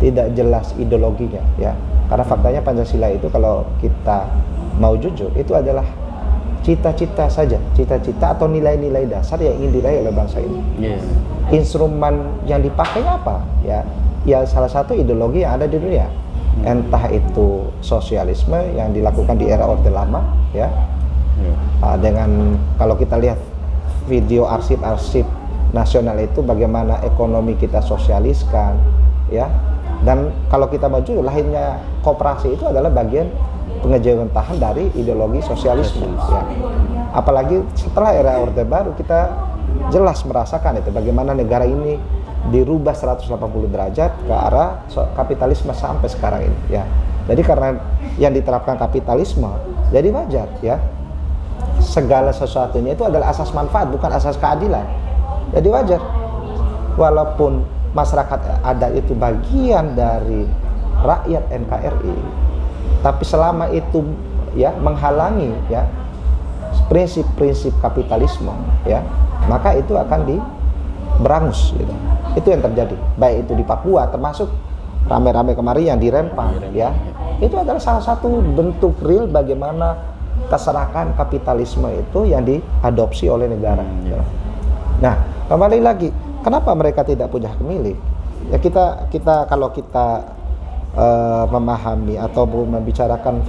tidak jelas ideologinya, ya. Karena faktanya Pancasila itu kalau kita mau jujur itu adalah cita-cita saja, cita-cita atau nilai-nilai dasar yang ingin diraih oleh bangsa ini. Yeah. Instrumen yang dipakai apa? Ya salah satu ideologi yang ada di dunia. Entah itu sosialisme yang dilakukan di era Orde Lama, ya. Dengan kalau kita lihat video arsip-arsip nasional itu bagaimana ekonomi kita sosialiskan, ya. Dan kalau kita maju, lahirnya koperasi itu adalah bagian pengejawantahan dari ideologi sosialisme, ya. Apalagi setelah era Orde Baru kita jelas merasakan itu bagaimana negara ini dirubah 180 derajat ke arah kapitalisme sampai sekarang ini, ya. Jadi karena yang diterapkan kapitalisme, jadi wajar, ya. Segala sesuatunya itu adalah asas manfaat, bukan asas keadilan. Jadi wajar. Walaupun masyarakat adat itu bagian dari rakyat NKRI, tapi selama itu ya menghalangi ya prinsip-prinsip kapitalisme, ya, maka itu akan berangus gitu. Itu yang terjadi, baik itu di Papua, termasuk rame-rame kemarin yang di Rempang, ya. Itu adalah salah satu bentuk real bagaimana keserakan kapitalisme itu yang diadopsi oleh negara. Nah, kembali lagi, kenapa mereka tidak punya hak milik? Ya kita kalau kita memahami atau membicarakan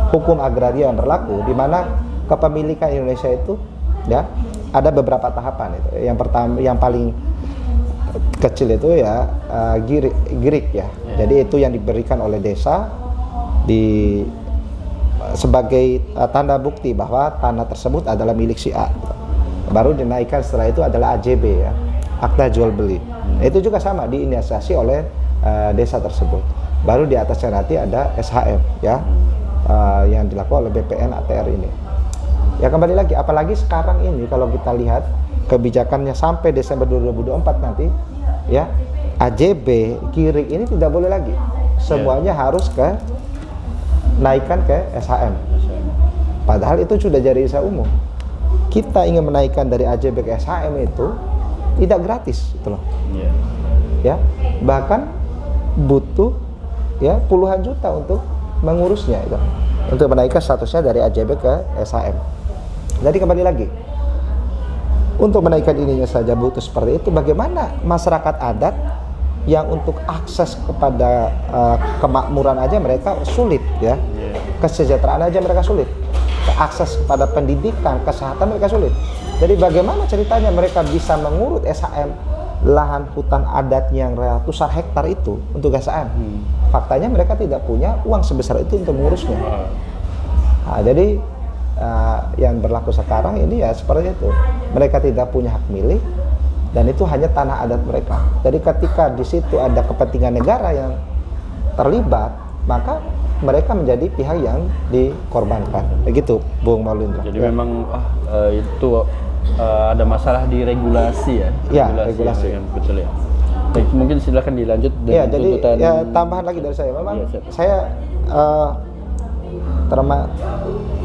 hukum agraria yang berlaku, di mana kepemilikan Indonesia itu ya ada beberapa tahapan itu. Yang pertama, yang paling kecil itu ya girik ya. Jadi itu yang diberikan oleh desa sebagai tanda bukti bahwa tanah tersebut adalah milik si A. Baru dinaikkan setelah itu adalah AJB ya, akta jual beli. Itu juga sama diinisiasi oleh desa tersebut. Baru di atasnya nanti ada SHM ya, yang dilakukan oleh BPN ATR ini. Ya kembali lagi, apalagi sekarang ini kalau kita lihat kebijakannya sampai Desember 2024 nanti ya, AJB girik ini tidak boleh lagi. Semuanya harus naikkan ke SHM. Padahal itu sudah jadi usaha umum. Kita ingin menaikkan dari AJB ke SHM itu tidak gratis gitu loh. Ya, bahkan butuh ya puluhan juta untuk mengurusnya itu. Untuk menaikkan statusnya dari AJB ke SHM. Jadi kembali lagi, untuk menaikkan ininya saja butuh seperti itu. Bagaimana masyarakat adat yang untuk akses kepada kemakmuran aja mereka sulit ya, kesejahteraan aja mereka sulit, akses kepada pendidikan, kesehatan mereka sulit. Jadi bagaimana ceritanya mereka bisa mengurut SHM lahan hutan adatnya yang ratusan hektar itu untuk SHM? Faktanya mereka tidak punya uang sebesar itu untuk mengurusnya. Nah, jadi yang berlaku sekarang ini ya seperti itu. Mereka tidak punya hak milik dan itu hanya tanah adat mereka. Jadi ketika di situ ada kepentingan negara yang terlibat, maka mereka menjadi pihak yang dikorbankan. Begitu, Bung Maulindra. Jadi memang itu ada masalah di regulasi ya. Ya, regulasi. Yang betul ya. Baik, mungkin silakan dilanjut dengan Ya, jadi tuntutan. ya tambahan lagi dari saya. Memang Iya, saya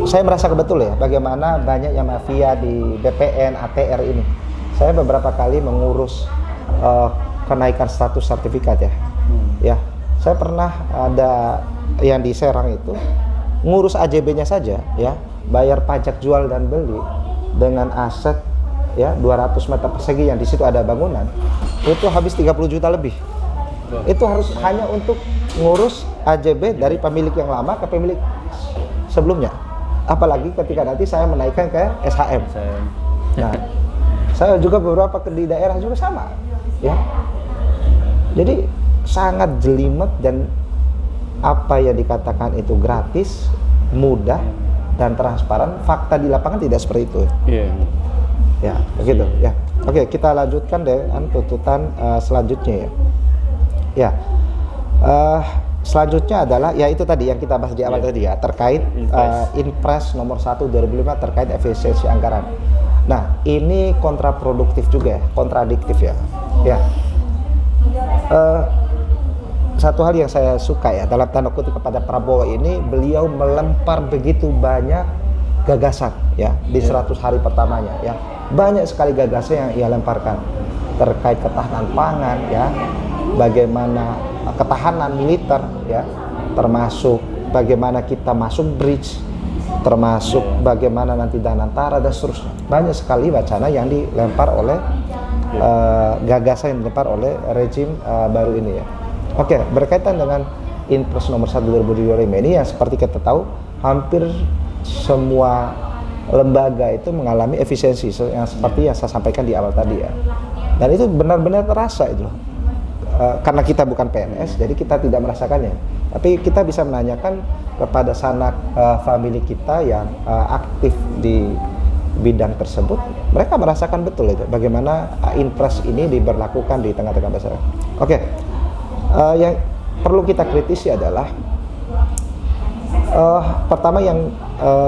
saya merasa betul ya bagaimana banyak yang mafia di BPN, ATR ini. Saya beberapa kali mengurus kenaikan status sertifikat ya. Ya, saya pernah ada yang di Serang itu ngurus AJB-nya saja ya, bayar pajak jual dan beli dengan aset ya 200 meter persegi yang di situ ada bangunan, itu habis 30 juta lebih. Itu harus hanya untuk ngurus AJB dari pemilik yang lama ke pemilik sebelumnya. Apalagi ketika nanti saya menaikkan ke SHM. Nah, saya juga beberapa di daerah juga sama ya. Jadi sangat jelimet, dan apa yang dikatakan itu gratis, mudah dan transparan, fakta di lapangan tidak seperti itu. Iya. Ya, begitu ya. Oke, kita lanjutkan dengan tuntutan selanjutnya ya. Ya. Selanjutnya adalah ya itu tadi yang kita bahas di awal tadi ya, terkait Inpres nomor 1 2005 terkait efisiensi anggaran. Nah, ini kontraproduktif juga ya, kontradiktif ya. Ya. Satu hal yang saya suka ya dalam tanda kutip kepada Prabowo ini, beliau melempar begitu banyak gagasan ya di 100 hari pertamanya ya. Banyak sekali gagasan yang ia lemparkan terkait ketahanan pangan ya, bagaimana ketahanan militer ya, termasuk bagaimana kita masuk bridge, termasuk bagaimana nanti Danantara dan seterusnya. Banyak sekali wacana yang dilempar oleh gagasan yang dilempar oleh rejim baru ini ya. Oke, berkaitan dengan Inpres nomor 1 2025 ini yang seperti kita tahu hampir semua lembaga itu mengalami efisiensi yang seperti yang saya sampaikan di awal tadi ya. Dan itu benar-benar terasa itu. Karena kita bukan PNS, jadi kita tidak merasakannya. Tapi kita bisa menanyakan kepada sanak famili kita yang aktif di bidang tersebut, mereka merasakan betul itu bagaimana Inpres ini diberlakukan di tengah-tengah masyarakat. Oke. Yang perlu kita kritisi adalah pertama yang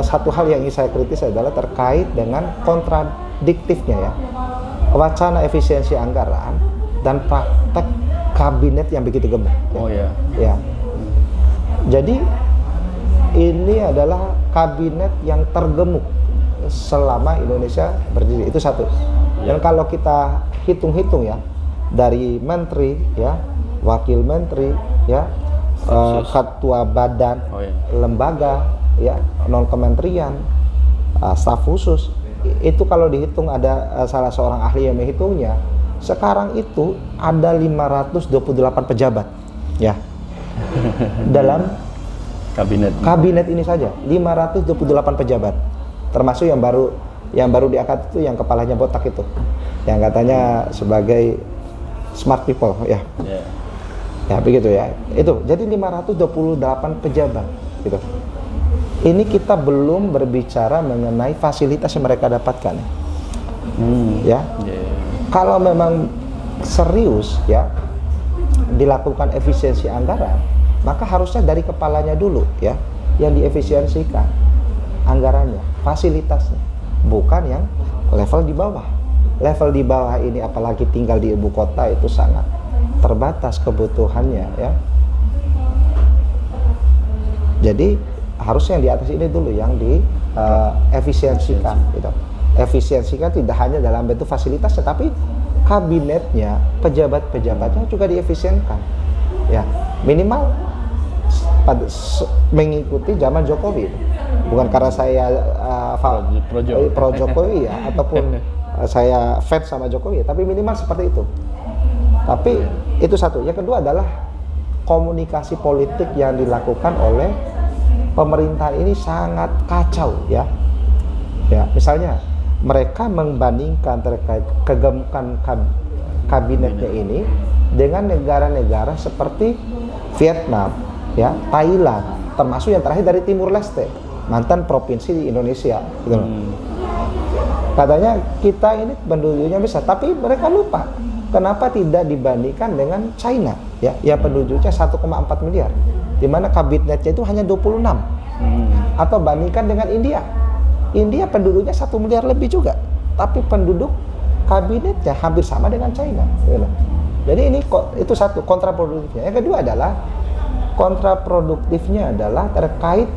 satu hal yang ingin saya kritis adalah terkait dengan kontradiktifnya ya, wacana efisiensi anggaran dan praktek kabinet yang begitu gemuk. Oh ya. Ya. Jadi ini adalah kabinet yang tergemuk selama Indonesia berdiri, itu satu. Dan kalau kita hitung-hitung ya, dari menteri ya, wakil menteri ya, ketua badan lembaga ya, non kementerian, staf khusus, itu kalau dihitung ada salah seorang ahli yang menghitungnya, sekarang itu ada 528 pejabat ya dalam kabinet ini saja, 528 pejabat, termasuk yang baru diangkat itu yang kepalanya botak itu, yang katanya sebagai smart people ya. Ya begitu ya. Itu jadi 528 pejabat gitu. Ini kita belum berbicara mengenai fasilitas yang mereka dapatkan. Ya. Kalau memang serius ya dilakukan efisiensi anggaran, maka harusnya dari kepalanya dulu ya yang diefisiensikan anggarannya, fasilitasnya, bukan yang level di bawah. Level di bawah ini apalagi tinggal di ibu kota itu sangat terbatas kebutuhannya ya. Jadi harusnya yang di atas ini dulu yang diefisiensikan gitu. Efisiensikan tidak hanya dalam bentuk fasilitas, tetapi kabinetnya, pejabat-pejabatnya juga diefisienkan ya, minimal mengikuti zaman Jokowi. Bukan karena saya pro Jokowi ya, ataupun saya fans sama Jokowi, tapi minimal seperti itu. Tapi itu satu. Yang kedua adalah komunikasi politik yang dilakukan oleh pemerintahan ini sangat kacau ya. Ya, misalnya mereka membandingkan terkait kegemukan kabinetnya ini dengan negara-negara seperti Vietnam, ya, Thailand, termasuk yang terakhir dari Timur Leste, mantan provinsi di Indonesia, gitu loh. Katanya kita ini penduduknya besar, tapi mereka lupa kenapa tidak dibandingkan dengan China ya, yang penduduknya 1,4 miliar, di mana kabinetnya itu hanya 26. Atau bandingkan dengan India. India penduduknya 1 miliar lebih juga, tapi penduduk kabinetnya hampir sama dengan China. Jadi ini itu satu kontraproduktifnya. Yang kedua adalah kontraproduktifnya adalah terkait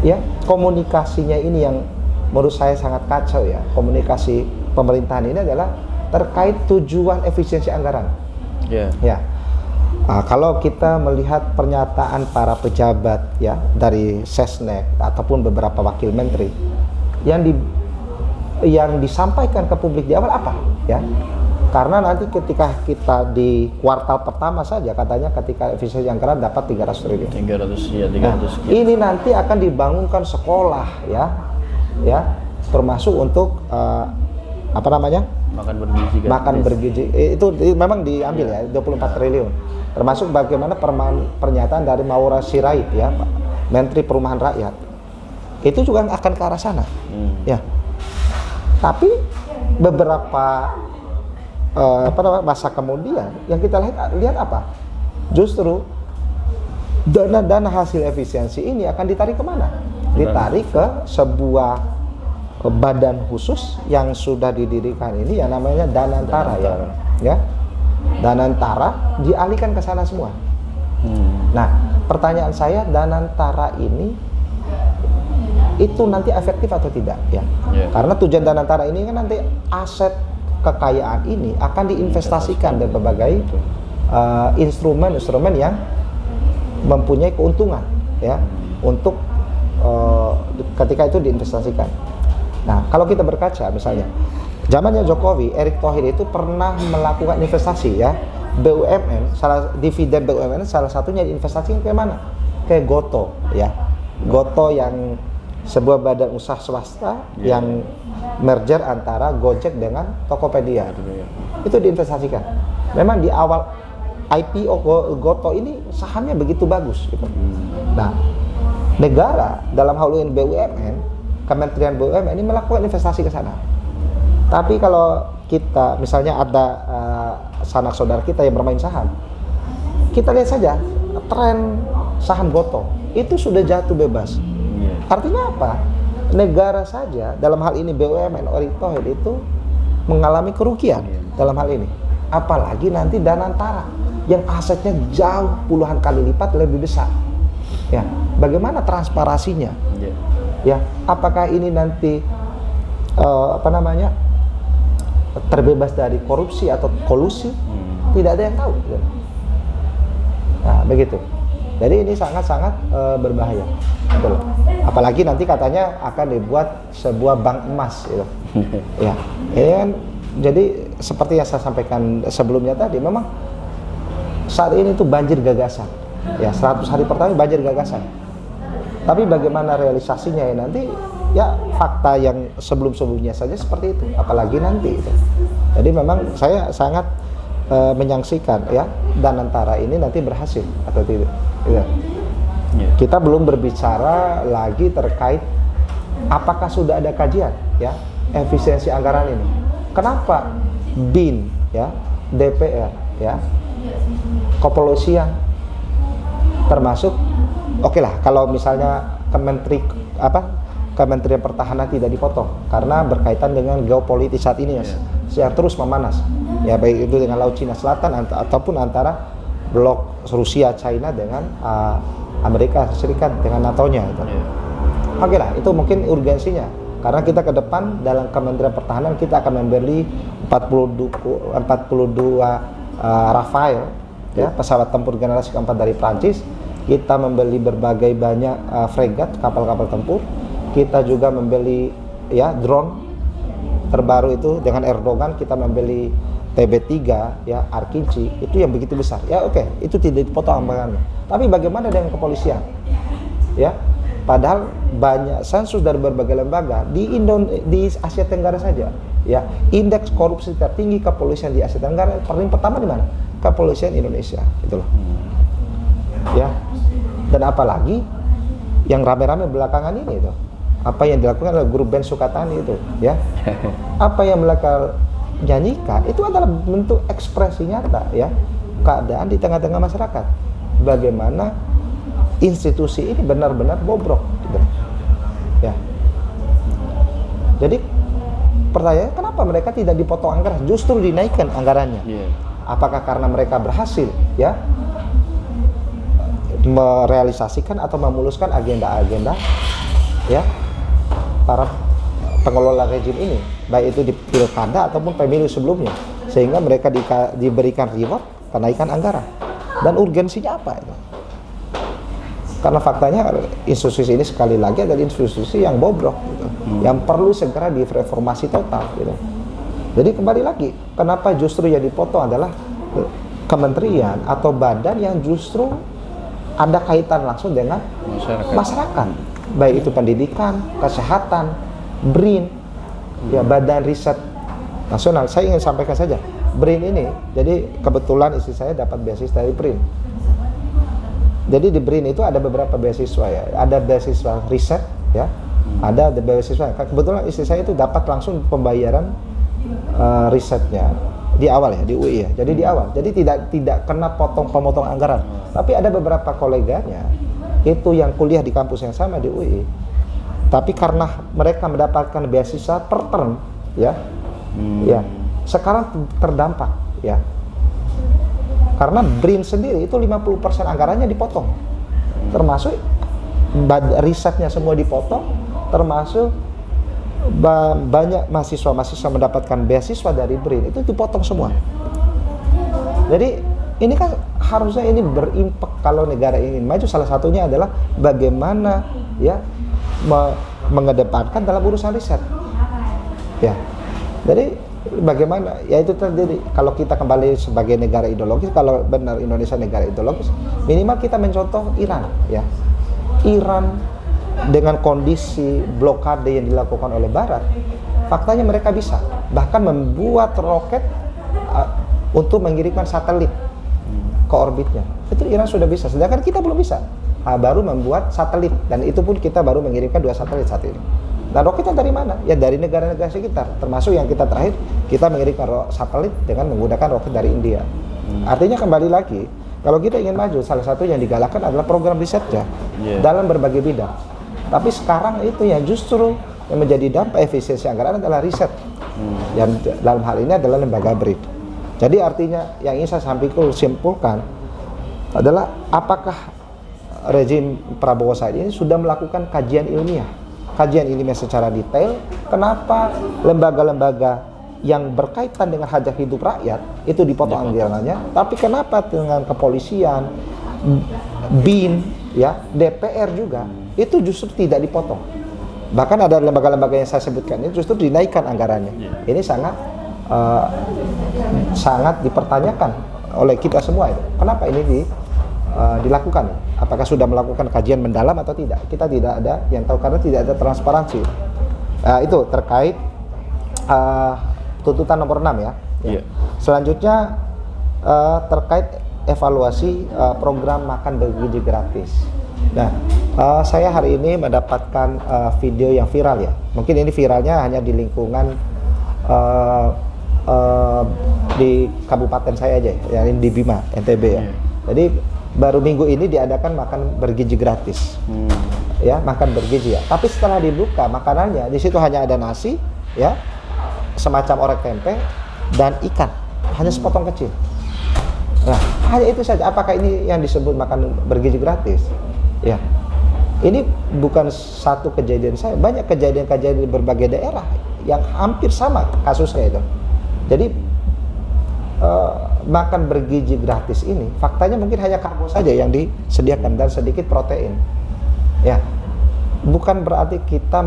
ya komunikasinya ini yang menurut saya sangat kacau ya. Komunikasi pemerintahan ini adalah terkait tujuan efisiensi anggaran. Ya. Nah, kalau kita melihat pernyataan para pejabat ya dari Sesnek ataupun beberapa wakil menteri yang disampaikan ke publik di awal apa ya, karena nanti ketika kita di kuartal pertama saja katanya ketika efisiensi anggaran dapat 300 triliun. 300. Nah, ini nanti akan dibangunkan sekolah ya termasuk untuk makan bergizi itu memang diambil ya 24 triliun, termasuk bagaimana pernyataan dari Maura Sirait ya, Menteri Perumahan Rakyat, itu juga akan ke arah sana ya. Tapi beberapa masa kemudian yang kita lihat apa, justru dana hasil efisiensi ini akan ditarik kemana? Ditarik ke sebuah badan khusus yang sudah didirikan ini yang namanya Danantara ya. Danantara dialihkan ke sana semua. Nah, pertanyaan saya, Danantara ini itu nanti efektif atau tidak ya? Karena tujuan Danantara ini kan nanti aset kekayaan ini akan diinvestasikan dari berbagai instrumen-instrumen yang mempunyai keuntungan ya untuk ketika itu diinvestasikan. Nah, kalau kita berkaca misalnya zamannya Jokowi, Erick Thohir itu pernah melakukan investasi ya, BUMN, dividen BUMN salah satunya diinvestasikan ke mana? Ke Goto ya. Goto yang sebuah badan usaha swasta yang merger antara Gojek dengan Tokopedia. Itu diinvestasikan. Memang di awal IPO Goto ini sahamnya begitu bagus gitu. Nah, negara dalam hal ini BUMN, Kementerian BUMN ini melakukan investasi ke sana. Tapi kalau kita misalnya ada sanak saudara kita yang bermain saham, kita lihat saja tren saham Goto itu sudah jatuh bebas. Artinya apa? Negara saja dalam hal ini BUMN Erick Thohir itu mengalami kerugian dalam hal ini. Apalagi nanti Danantara yang asetnya jauh puluhan kali lipat lebih besar. Ya, bagaimana transparansinya? Ya, apakah ini nanti terbebas dari korupsi atau kolusi? Tidak ada yang tahu. Nah, begitu. Jadi ini sangat-sangat berbahaya. Betul. Apalagi nanti katanya akan dibuat sebuah bank emas gitu. Ya, ini kan jadi seperti yang saya sampaikan sebelumnya tadi, memang saat ini tuh banjir gagasan. Ya, 100 hari pertama banjir gagasan. Tapi bagaimana realisasinya ya nanti, ya fakta yang sebelum-sebelumnya saja seperti itu, apalagi nanti itu. Jadi memang saya sangat menyaksikan ya Danantara ini nanti berhasil atau tidak. Ya. Kita belum berbicara lagi terkait apakah sudah ada kajian ya efisiensi anggaran ini. Kenapa BIN ya, DPR ya, kepolisian termasuk oke lah kalau misalnya Kementerian Pertahanan tidak dipotong karena berkaitan dengan geopolitik saat ini yang terus memanas ya, baik itu dengan Laut Cina Selatan ataupun antara blok Rusia China dengan Amerika Serikat dengan NATO-nya gitu. Oke lah, itu mungkin urgensinya karena kita ke depan dalam Kementerian Pertahanan kita akan membeli 42 Rafale ya, pesawat tempur generasi keempat dari Prancis. Kita membeli berbagai banyak fregat, kapal-kapal tempur. Kita juga membeli ya drone terbaru itu dengan Erdogan, kita membeli TB3 ya, Arkinci, itu yang begitu besar. Ya oke, itu tidak dipotong anggarannya. Tapi bagaimana dengan kepolisian? Ya, padahal banyak sensus dari berbagai lembaga di Asia Tenggara saja. Ya, indeks korupsi tertinggi kepolisian di Asia Tenggara paling pertama di mana? Kepolisian Indonesia, itu loh. Ya. Dan apalagi yang rame-rame belakangan ini itu, apa yang dilakukan oleh grup band Sukatani itu, ya. Apa yang mereka nyanyikan itu adalah bentuk ekspresi nyata ya keadaan di tengah-tengah masyarakat. Bagaimana institusi ini benar-benar bobrok gitu. Ya. Jadi pertanyaannya kenapa mereka tidak dipotong anggaran, justru dinaikkan anggarannya? Apakah karena mereka berhasil ya merealisasikan atau memuluskan agenda-agenda ya para pengelola rejim ini, baik itu di pilkada ataupun pemilu sebelumnya, sehingga mereka diberikan reward kenaikan anggaran? Dan urgensinya apa itu? Karena faktanya institusi ini sekali lagi adalah institusi yang bobrok gitu, yang perlu segera direformasi total gitu. Jadi kembali lagi, kenapa justru yang dipotong adalah kementerian atau badan yang justru ada kaitan langsung dengan masyarakat. Baik itu pendidikan, kesehatan, BRIN, ya Badan Riset Nasional. Saya ingin sampaikan saja, BRIN ini, jadi kebetulan istri saya dapat beasiswa dari BRIN. Jadi di BRIN itu ada beberapa beasiswa ya, ada beasiswa riset ya, ada beasiswa. Kebetulan istri saya itu dapat langsung pembayaran risetnya di awal ya, di UI ya. Jadi di awal, jadi tidak kena pemotong anggaran. Tapi ada beberapa koleganya itu yang kuliah di kampus yang sama di UI. Tapi karena mereka mendapatkan beasiswa per term ya, ya sekarang terdampak ya. Karena BRIN sendiri itu 50% anggarannya dipotong, termasuk risetnya semua dipotong, termasuk banyak mahasiswa mendapatkan beasiswa dari BRIN itu dipotong semua. Jadi ini kan harusnya ini berimpak kalau negara ingin maju. Salah satunya adalah bagaimana ya mengedepankan dalam urusan riset. Ya, jadi bagaimana? Ya itu terjadi. Kalau kita kembali sebagai negara ideologis, kalau benar Indonesia negara ideologis, minimal kita mencontoh Iran. Ya, Iran dengan kondisi blokade yang dilakukan oleh Barat, faktanya mereka bisa bahkan membuat roket untuk mengirimkan satelit ke orbitnya. Itu Iran sudah bisa, sedangkan kita belum bisa. Baru membuat satelit, dan itu pun kita baru mengirimkan 2 satelit saat ini. Dan roketnya dari mana? Ya dari negara-negara sekitar, termasuk yang kita terakhir, kita mengirimkan satelit dengan menggunakan roket dari India. Artinya kembali lagi, kalau kita ingin maju, salah satu yang digalakkan adalah program risetnya dalam berbagai bidang. Tapi sekarang itu yang justru yang menjadi dampak efisiensi anggaran adalah riset. Dan dalam hal ini adalah lembaga BRIN. Jadi artinya yang ingin saya simpulkan adalah apakah rezim Prabowo saat ini sudah melakukan kajian ilmiah secara detail, kenapa lembaga-lembaga yang berkaitan dengan hajat hidup rakyat itu dipotong anggarannya, tapi kenapa dengan kepolisian, BIN, ya DPR juga itu justru tidak dipotong. Bahkan ada lembaga-lembaga yang saya sebutkan ini justru dinaikkan anggarannya. Ini sangat dipertanyakan oleh kita semua itu. Kenapa ini dilakukan? Apakah sudah melakukan kajian mendalam atau tidak? Kita tidak ada yang tahu karena tidak ada transparansi. Itu terkait tuntutan nomor 6 ya. Selanjutnya terkait evaluasi program makan bergizi gratis. Nah, saya hari ini mendapatkan video yang viral ya. Mungkin ini viralnya hanya di lingkungan di kabupaten saya aja ya, yang di Bima, NTB ya. Jadi baru minggu ini diadakan makan bergizi gratis. Ya, makan bergizi ya. Tapi setelah dibuka makanannya, di situ hanya ada nasi ya, semacam orek tempe dan ikan, hanya sepotong kecil. Nah, hanya itu saja. Apakah ini yang disebut makan bergizi gratis? Ya, ini bukan satu kejadian saya, banyak kejadian-kejadian di berbagai daerah yang hampir sama kasusnya itu. Jadi makan bergizi gratis ini faktanya mungkin hanya karbo saja yang disediakan dan sedikit protein. Ya, bukan berarti kita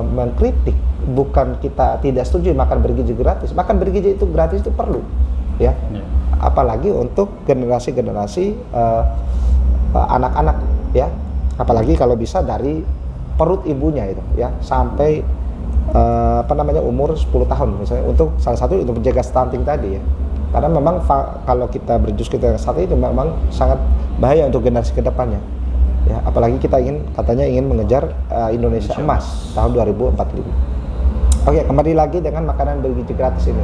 mengkritik, bukan kita tidak setuju makan bergizi gratis. Makan bergizi itu gratis itu perlu, ya. Apalagi untuk generasi-generasi anak-anak, ya. Apalagi kalau bisa dari perut ibunya itu, ya, sampai umur 10 tahun misalnya, untuk salah satu untuk menjaga stunting tadi ya. Karena memang kalau kita berdiskusi saat itu memang sangat bahaya untuk generasi kedepannya. Ya, apalagi kita katanya ingin mengejar Indonesia emas tahun 2045. Oke, kembali lagi dengan makanan bergizi gratis ini.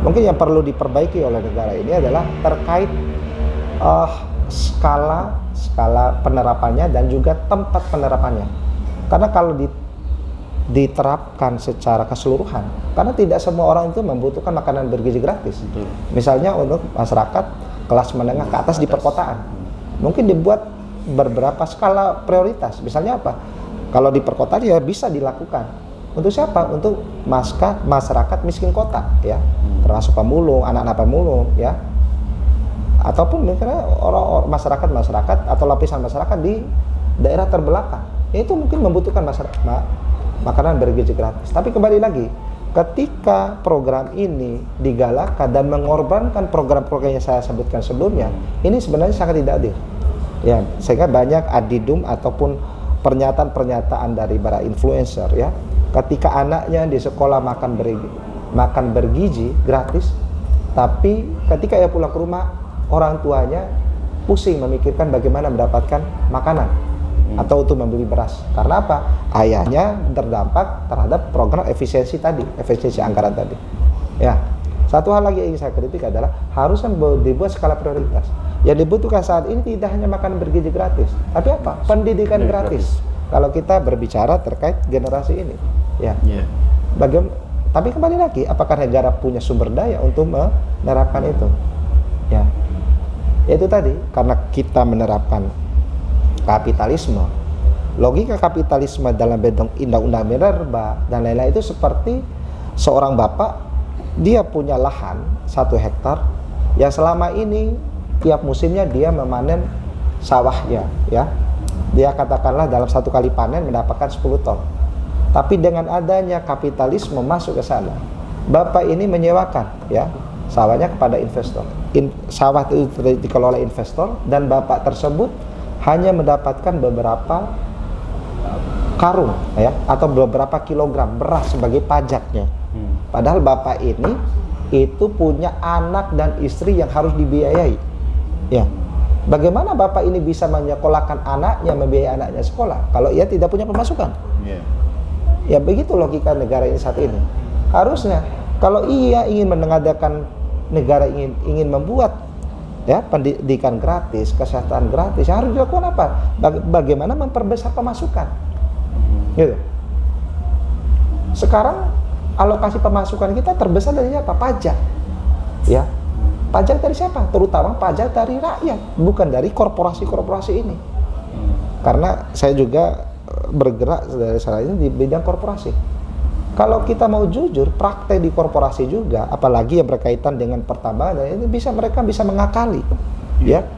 Mungkin yang perlu diperbaiki oleh negara ini adalah terkait skala penerapannya dan juga tempat penerapannya. Karena kalau diterapkan secara keseluruhan, karena tidak semua orang itu membutuhkan makanan bergizi gratis. Betul. Misalnya untuk masyarakat kelas menengah ke atas di perkotaan, mungkin dibuat beberapa skala prioritas. Misalnya apa? Kalau di perkotaan ya bisa dilakukan. Untuk siapa? Untuk masyarakat miskin kota, ya, termasuk pemulung, anak-anak pemulung, ya, ataupun misalnya orang masyarakat atau lapisan masyarakat di daerah terbelakang, itu mungkin membutuhkan makanan bergizi gratis. Tapi kembali lagi, ketika program ini digalakkan dan mengorbankan program-program yang saya sebutkan sebelumnya, ini sebenarnya sangat tidak adil. Ya, sehingga banyak adidum ataupun pernyataan-pernyataan dari para influencer, ya, ketika anaknya di sekolah makan bergizi gratis, tapi ketika ia pulang ke rumah, orang tuanya pusing memikirkan bagaimana mendapatkan makanan atau untuk membeli beras. Karena apa? Ayahnya terdampak terhadap program efisiensi anggaran tadi. Ya, satu hal lagi yang ingin saya kritik adalah harusnya dibuat skala prioritas. Yang dibutuhkan saat ini tidak hanya makanan bergizi gratis, tapi apa? Pendidikan gratis. Kalau kita berbicara terkait generasi ini, ya. Tapi kembali lagi, apakah negara punya sumber daya untuk menerapkan itu? Ya, itu tadi, karena kita menerapkan kapitalisme. Logika kapitalisme dalam bentuk undang-undang minerba dan lain-lain itu seperti seorang bapak, dia punya lahan 1 hektar yang selama ini tiap musimnya dia memanen sawahnya, ya. Dia katakanlah dalam 1 kali panen mendapatkan 10 ton. Tapi dengan adanya kapitalisme masuk ke sana, bapak ini menyewakan, ya, sawahnya kepada investor. Sawah itu dikelola investor dan bapak tersebut hanya mendapatkan beberapa karung, ya, atau beberapa kilogram beras sebagai pajaknya. Padahal bapak ini itu punya anak dan istri yang harus dibiayai, ya. Bagaimana bapak ini bisa menyekolahkan anaknya, membiayai anaknya sekolah kalau ia tidak punya pemasukan? Ya, begitu logika negara ini saat ini. Harusnya kalau ia ingin mengadakan negara ingin membuat, ya, pendidikan gratis, kesehatan gratis, harus dilakukan apa? Bagaimana memperbesar pemasukan? Gitu. Sekarang alokasi pemasukan kita terbesar dari apa? Pajak, ya. Pajak dari siapa? Terutama pajak dari rakyat, bukan dari korporasi-korporasi ini. Karena saya juga bergerak dari sana ini di bidang korporasi. Kalau kita mau jujur, praktek di korporasi juga, apalagi yang berkaitan dengan pertambangan, ini mereka bisa mengakali, ya.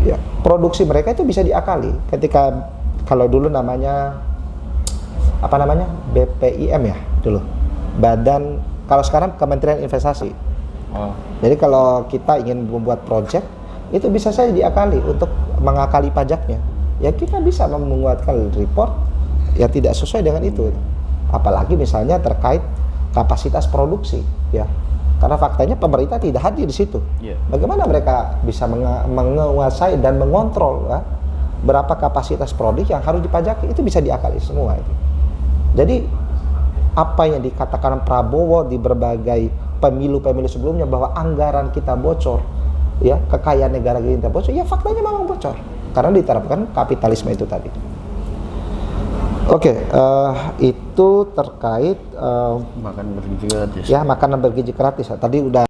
Ya, produksi mereka itu bisa diakali. Ketika kalau dulu namanya BPIM, ya, dulu. Kalau sekarang Kementerian Investasi. Jadi kalau kita ingin membuat proyek, itu bisa saja diakali untuk mengakali pajaknya. Ya, kita bisa membuatkan report ya tidak sesuai dengan itu. Apalagi misalnya terkait kapasitas produksi, ya. Karena faktanya pemerintah tidak hadir di situ. Bagaimana mereka bisa menguasai dan mengontrol, ya, berapa kapasitas produk yang harus dipajaki? Itu bisa diakali semua itu. Jadi apa yang dikatakan Prabowo di berbagai pemilu-pemilu sebelumnya bahwa anggaran kita bocor, ya, kekayaan negara kita bocor, ya faktanya memang bocor karena diterapkan kapitalisme itu tadi. Oke, itu terkait makanan bergizi gratis. Ya, makanan bergizi gratis. Tadi udah